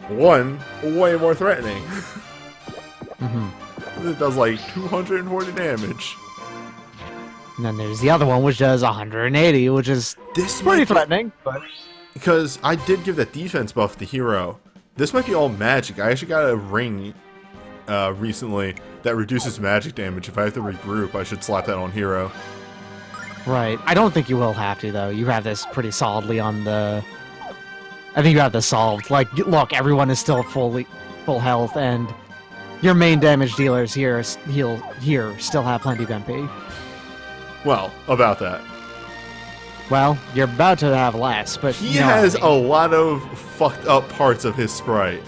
One, way more threatening. It does like 240 damage. And then there's the other one, which does 180, which is This pretty might be- threatening, but... Because I did give that defense buff to Hero. This might be all magic. I actually got a ring recently that reduces magic damage. If I have to regroup, I should slap that on Hero. Right. I don't think you will have to, though. You have this pretty solidly on the... I think you have this solved. Like, look, everyone is still full health, and your main damage dealers here still have plenty of MP. Well, about that. Well, you're about to have less, but He you know what I has mean. a lot of fucked up parts of his sprite.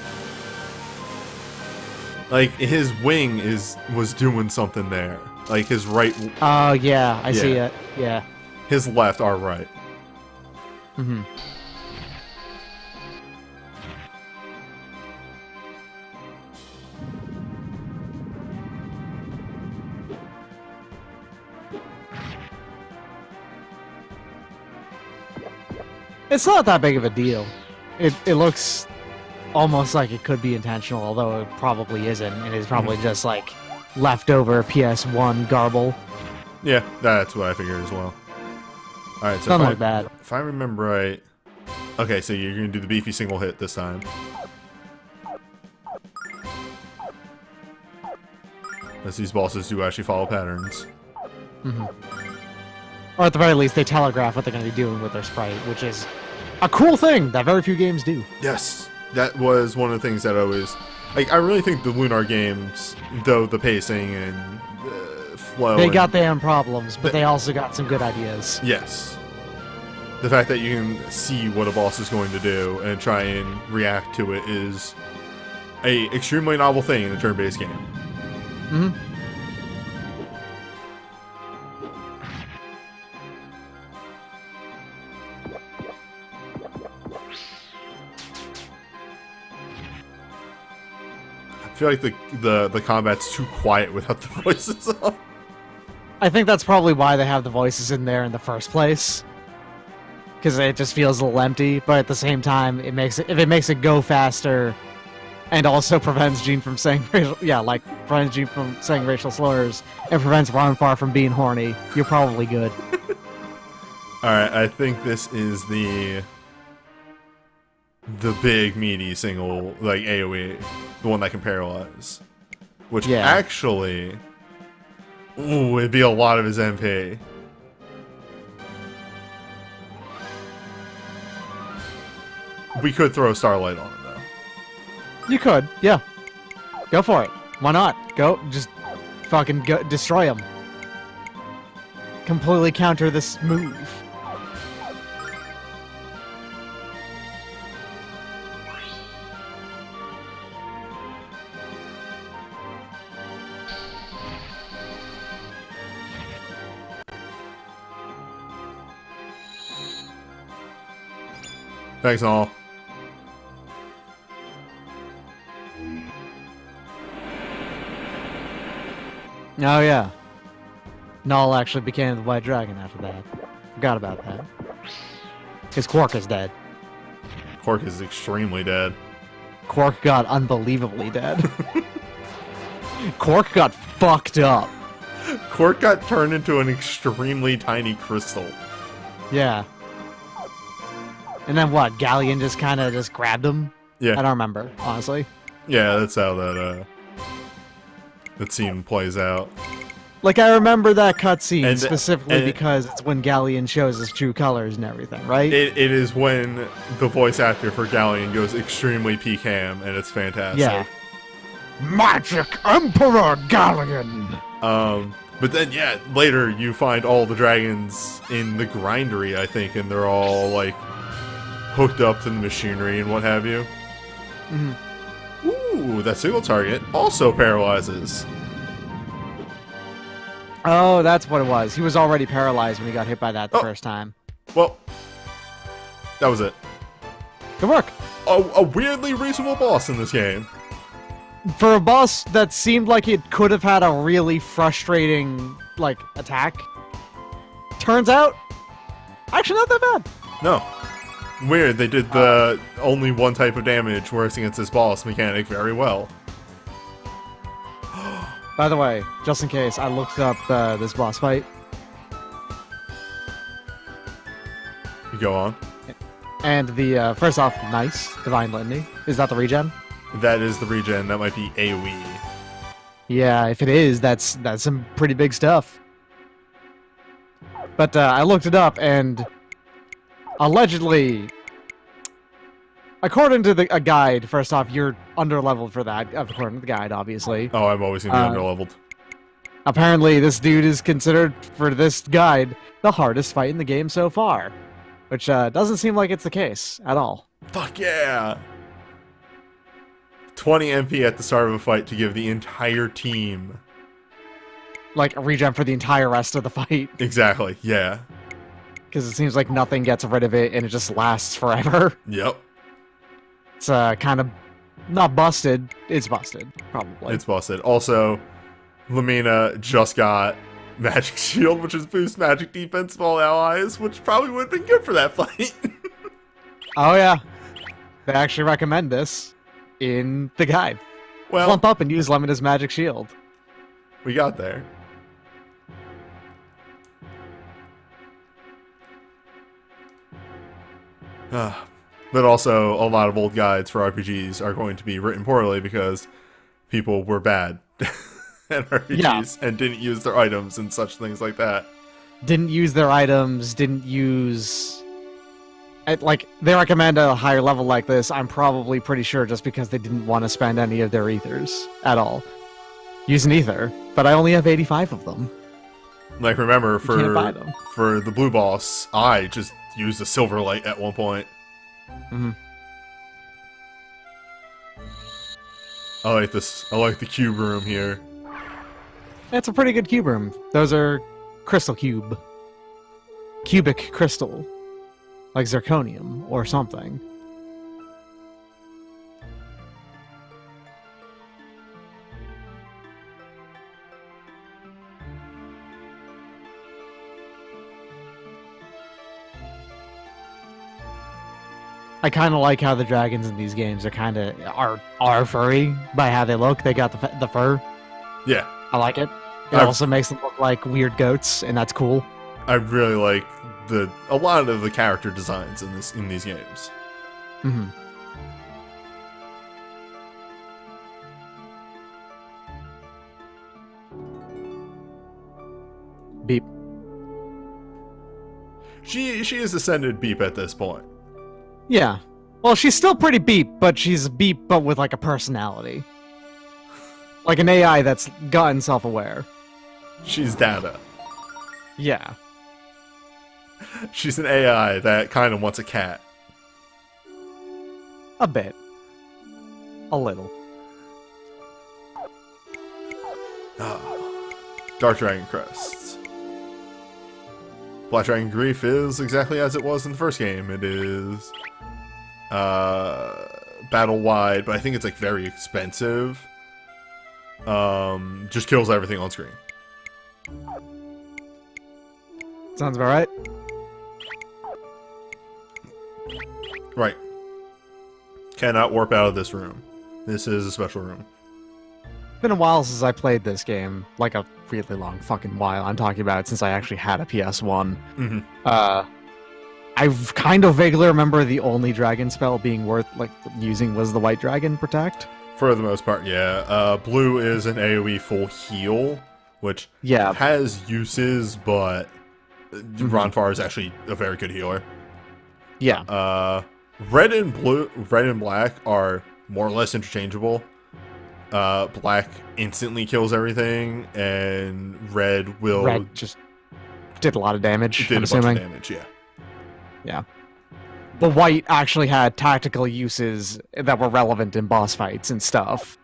Like, his wing was doing something there. Like, his right... Oh, yeah, I see Yeah. it. Yeah. His left, our right. Mm-hmm. It's not that big of a deal. It looks almost like it could be intentional, although it probably isn't. It is probably just like leftover PS1 garble. Yeah, that's what I figured as well. Alright, so Something like that. if I remember right... Okay, so you're going to do the beefy single hit this time. As these bosses do actually follow patterns. Or at the very least, they telegraph what they're going to be doing with their sprite, which is a cool thing that very few games do. Yes, that was one of the things that I always... Like, I really think the Lunar games, though the pacing and flow... They got their own problems, but they also got some good ideas. Yes. The fact that you can see what a boss is going to do and try and react to it is a extremely novel thing in a turn-based game. Mm-hmm. I feel like the combat's too quiet without the voices on. I think that's probably why they have the voices in there in the first place. Because it just feels a little empty, but at the same time, if it makes it go faster, and also prevents Gene from saying prevents Gene from saying racial slurs, and prevents Ron Far from being horny, you're probably good. Alright, I think this is the big meaty single, like AoE, the one that can paralyze. Which Yeah. actually, ooh, it'd be a lot of his MP. We could throw Starlight on it though. You could, yeah. Go for it. Why not? Go, just fucking go, destroy him. Completely counter this move. Thanks all. Oh yeah. Null actually became the White Dragon after that. Forgot about that. His Quark is dead. Quark is extremely dead. Quark got unbelievably dead. Quark got fucked up. Quark got turned into an extremely tiny crystal. Yeah. And then what? Galleon just kind of just grabbed him? Yeah. I don't remember, honestly. Yeah, that's how that scene plays out. Like, I remember that cutscene specifically and- because it's when Galleon shows his true colors and everything, right? It is when the voice actor for Galleon goes extremely peak-ham, and it's fantastic. Yeah. Magic Emperor Galleon! But then, yeah, later you find all the dragons in the grindery, I think, and they're all, like, hooked up to the machinery and what have you. Mm-hmm. Ooh, that single target also paralyzes. Oh, that's what it was. He was already paralyzed when he got hit by that the first time. Well, that was it. Good work. A weirdly reasonable boss in this game. For a boss that seemed like it could have had a really frustrating, like, attack, turns out, actually not that bad. No. Weird, they did the only one type of damage works against this boss mechanic very well. By the way, just in case, I looked up this boss fight. You go on. And the, first off, nice, Divine Litany. Is that the regen? That is the regen, that might be AoE. Yeah, if it is, that's some pretty big stuff. But I looked it up, and allegedly, according to a guide, first off, you're underleveled for that, according to the guide, obviously. Oh, I'm always gonna be underleveled. Apparently, this dude is considered, for this guide, the hardest fight in the game so far. Which doesn't seem like it's the case at all. Fuck yeah! 20 MP at the start of a fight to give the entire team. Like, a regen for the entire rest of the fight. Exactly, yeah. Because it seems like nothing gets rid of it, and it just lasts forever. Yep. It's kind of not busted. It's busted, probably. It's busted. Also, Lamina just got Magic Shield, which is boost magic defense of all allies, which probably would have been good for that fight. Oh, yeah. They actually recommend this in the guide. Well, Clump up and use Lemina's Magic Shield. we got there. But also, a lot of old guides for RPGs are going to be written poorly because people were bad at RPGs and didn't use their items and such things like that. Didn't use their items, didn't use... Like, they recommend a higher level like this, I'm probably pretty sure just because they didn't want to spend any of their ethers at all. Use an ether, but I only have 85 of them. Like, remember, can't buy them. for the blue boss, I just used a silver light at one point. Mm-hmm. I like this. I like the cube room here. It's a pretty good cube room. Those are crystal cube. Cubic crystal. Like zirconium or something. I kind of like how the dragons in these games are furry by how they look. They got the fur. Yeah. I like it. It also makes them look like weird goats, and that's cool. I really like a lot of the character designs in these games. Mm-hmm. Beep. She is ascended Beep at this point. Yeah. Well, she's still pretty Beep, but she's Beep, but with like a personality. Like an AI that's gotten self-aware. She's Data. Yeah. She's an AI that kind of wants a cat. A bit. A little. Dark Dragon Crests. Black Dragon Grief is exactly as it was in the first game. It is battle-wide, but I think it's like very expensive. Just kills everything on screen. Sounds about right. Right. Cannot warp out of this room. This is a special room. It's been a while since I played this game. Like a really long fucking while. I'm talking about since I actually had a PS1. Mm-hmm. I kind of vaguely remember the only dragon spell being worth using was the White Dragon Protect. For the most part, yeah. Blue is an AoE full heal, which Yeah. has uses, but Ronfar is actually a very good healer. Yeah. Red and black are more or less interchangeable. Black instantly kills everything, and red will... Red just did a lot of damage, It did I'm a bunch assuming. of damage, yeah. Yeah. But white actually had tactical uses that were relevant in boss fights and stuff.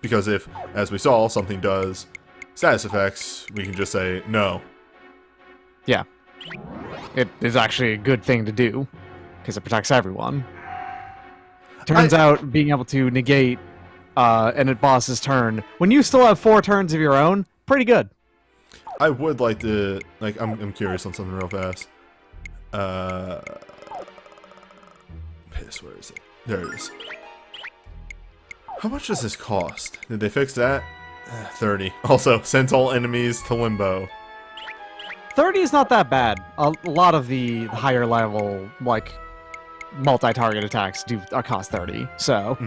Because if, as we saw, something does status effects, we can just say no. Yeah. It is actually a good thing to do, because it protects everyone. Turns out being able to negate an boss's turn, when you still have 4 turns of your own, pretty good. I would like to... I'm curious on something real fast. Piss, where is it? There it is. How much does this cost? Did they fix that? 30. Also, sends all enemies to limbo. 30 is not that bad. A lot of the higher level, multi-target attacks do cost 30, so...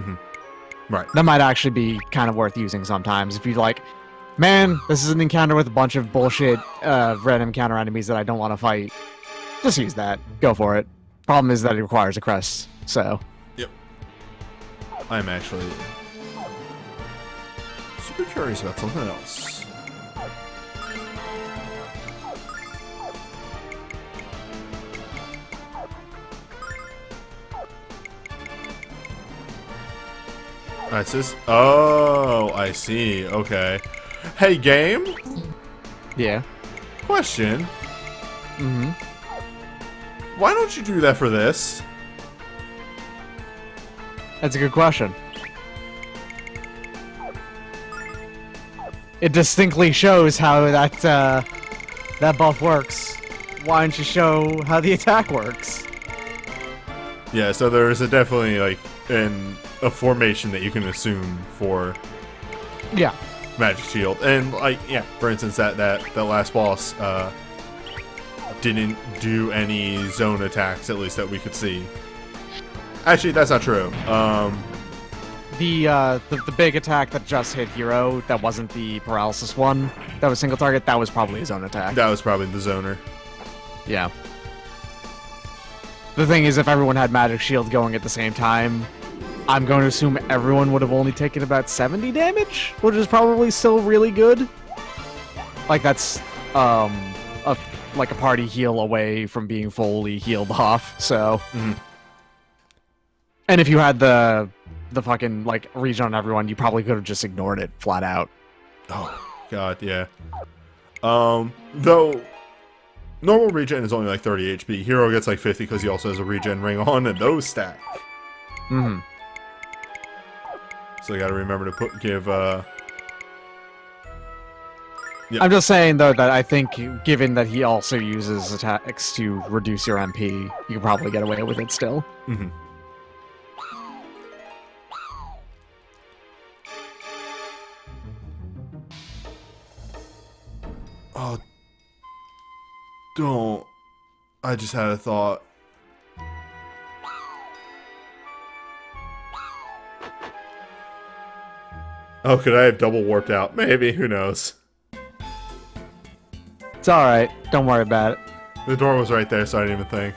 Right. That might actually be kind of worth using sometimes. If you man, this is an encounter with a bunch of bullshit random counter enemies that I don't want to fight. Just use that. Go for it. Problem is that it requires a crest, so... Yep. I'm actually super curious about something else. Alright, so this... Oh, I see. Okay. Hey, game? Yeah. Question. Mm-hmm. Why don't you do that for this? That's a good question. It distinctly shows how that buff works. Why don't you show how the attack works? Yeah, so there's definitely a formation that you can assume for Yeah. Magic Shield. And yeah, for instance that last boss didn't do any zone attacks, at least that we could see. Actually, that's not true. The big attack that just hit Hero, that wasn't the paralysis one, that was single target, that was probably his own attack. That was probably the zoner. Yeah. The thing is, if everyone had Magic Shield going at the same time, I'm going to assume everyone would have only taken about 70 damage, which is probably still really good. That's a party heal away from being fully healed off, so... And if you had the fucking, regen on everyone, you probably could have just ignored it flat out. Oh, God, yeah. Though, normal regen is only 30 HP. Hero gets 50 because he also has a regen ring on, and those stack. So I gotta remember to give, Yep. I'm just saying, though, that I think, given that he also uses attacks to reduce your MP, you can probably get away with it still. Oh, don't. I just had a thought. Oh, could I have double warped out? Maybe, who knows? It's alright, don't worry about it. The door was right there, so I didn't even think.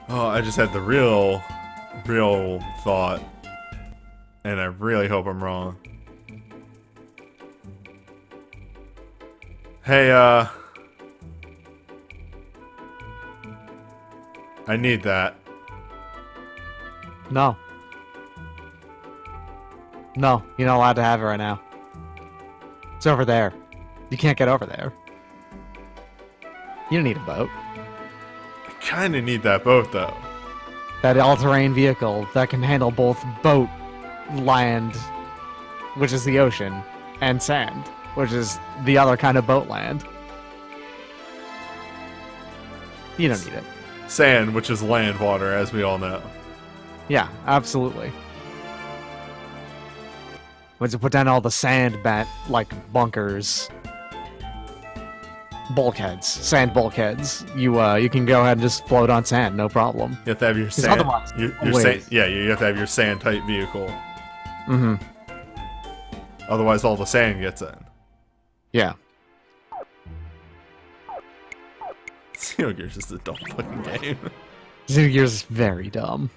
Oh, I just had the real thought. And I really hope I'm wrong. Hey, I need that. No. No, you're not allowed to have it right now. It's over there. You can't get over there. You don't need a boat. I kinda need that boat, though. That all-terrain vehicle that can handle both boat, land, which is the ocean, and sand, which is the other kind of boat land. You don't need it. Sand, which is land water, as we all know. Yeah, absolutely. Once you put down all the sand like bunkers, bulkheads, sand bulkheads, you can go ahead and just float on sand, no problem. You have to have your 'Cause sand. otherwise, You have to have your sand type vehicle. Mm-hmm. Otherwise, all the sand gets in. Yeah. Xenogears is a dumb fucking game. Xenogears is very dumb.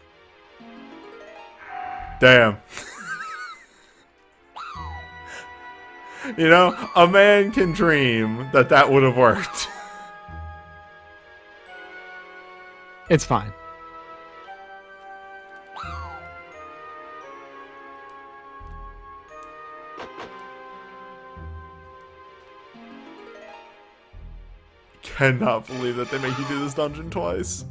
Damn. You know, a man can dream that would have worked. It's fine. Cannot believe that they make you do this dungeon twice.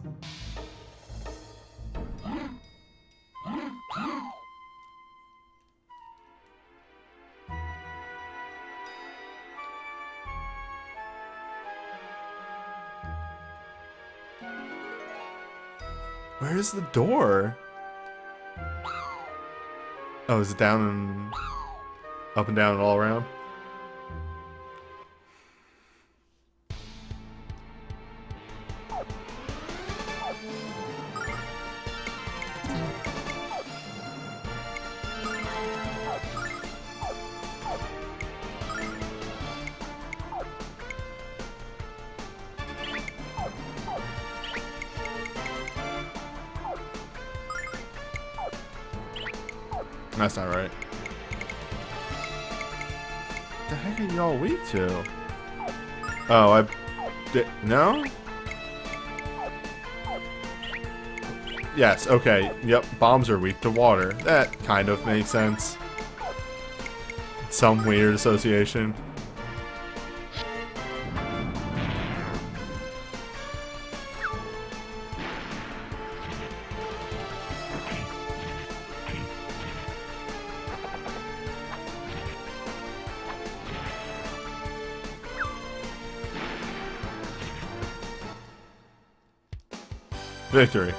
Where's the door? Oh, is it down and up and down and all around? That's not right. The heck are y'all weak to? Oh, no? Yes, okay. Yep, bombs are weak to water. That kind of makes sense. Some weird association. Victory.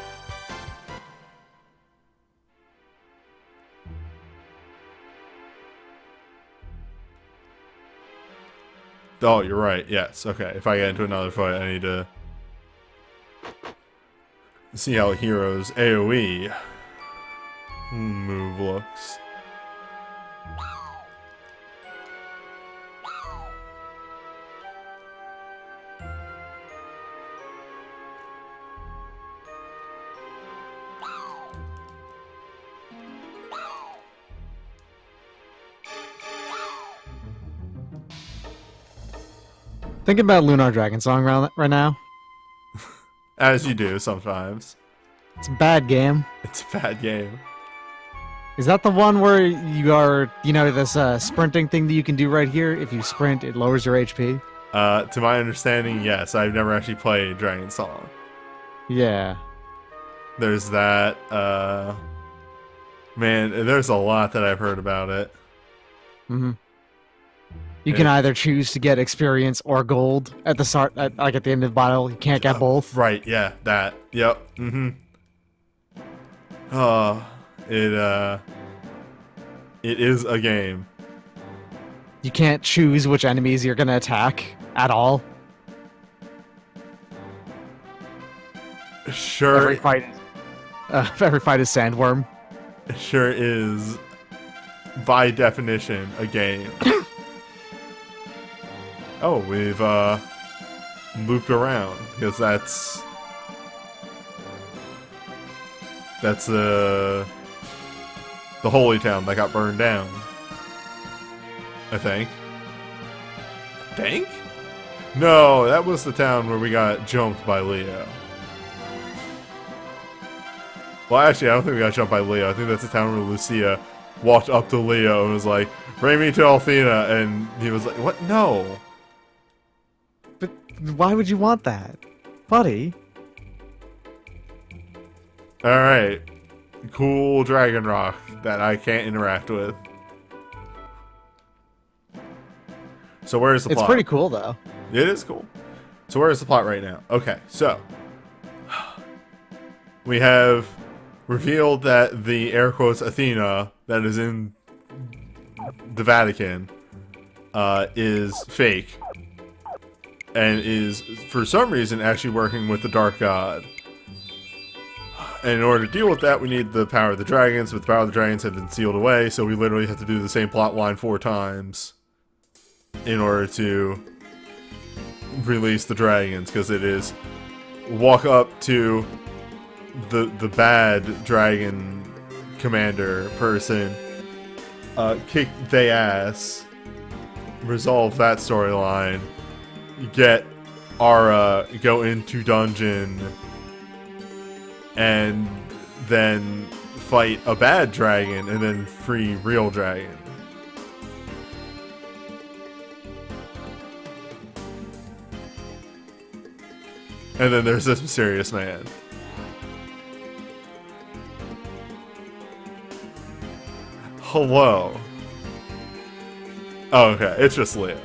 Oh, you're right. Yes. Okay. If I get into another fight, I need to see how a hero's AoE move looks. Thinking about Lunar Dragon Song right now. As you do sometimes. It's a bad game. It's a bad game. Is that the one where you are, this sprinting thing that you can do right here? If you sprint, it lowers your HP? To my understanding, yes. I've never actually played Dragon Song. Yeah. There's that. Man, there's a lot that I've heard about it. Mm-hmm. You can either choose to get experience or gold at the start, like at the end of the battle. You can't get both. Right, yeah, that. Yep. Mm-hmm. It is a game. You can't choose which enemies you're gonna attack at all. Sure. Every fight is sandworm. Sure is, by definition, a game. Oh, we've looped around because that's the holy town that got burned down. I think. No, that was the town where we got jumped by Leo. Well, actually, I don't think we got jumped by Leo. I think that's the town where Lucia walked up to Leo and was like, "Bring me to Althena," and he was like, "What? No." But why would you want that, buddy? Alright. Cool dragon rock that I can't interact with. So where's the It's plot? pretty cool though. It is cool. So where's the plot right now? Okay, so we have revealed that the air quotes Athena that is in the Vatican is fake and is for some reason actually working with the Dark God. And in order to deal with that, we need the power of the dragons, but the power of the dragons have been sealed away, so we literally have to do the same plot line 4 times in order to release the dragons, because it is walk up to the bad dragon commander person, kick they ass, resolve that storyline, get Ara, go into dungeon, and then fight a bad dragon, and then free real dragon. And then there's this mysterious man. Hello. Oh, okay, it's just Leo.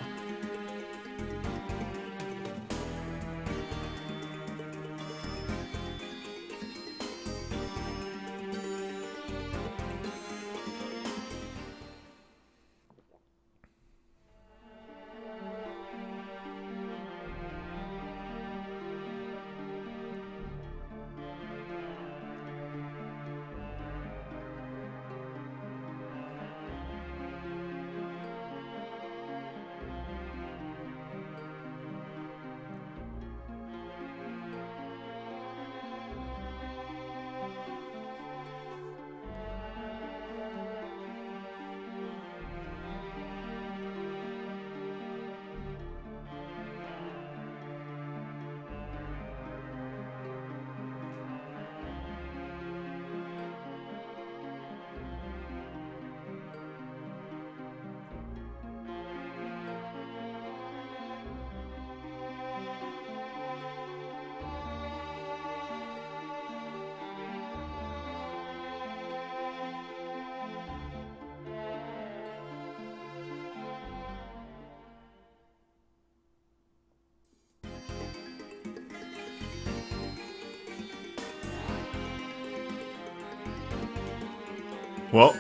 Well,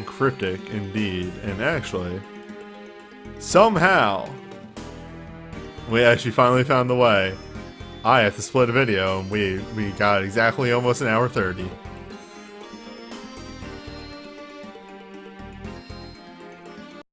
cryptic indeed, and actually, somehow, we actually finally found the way. I have to split a video, and we got exactly almost an hour 30.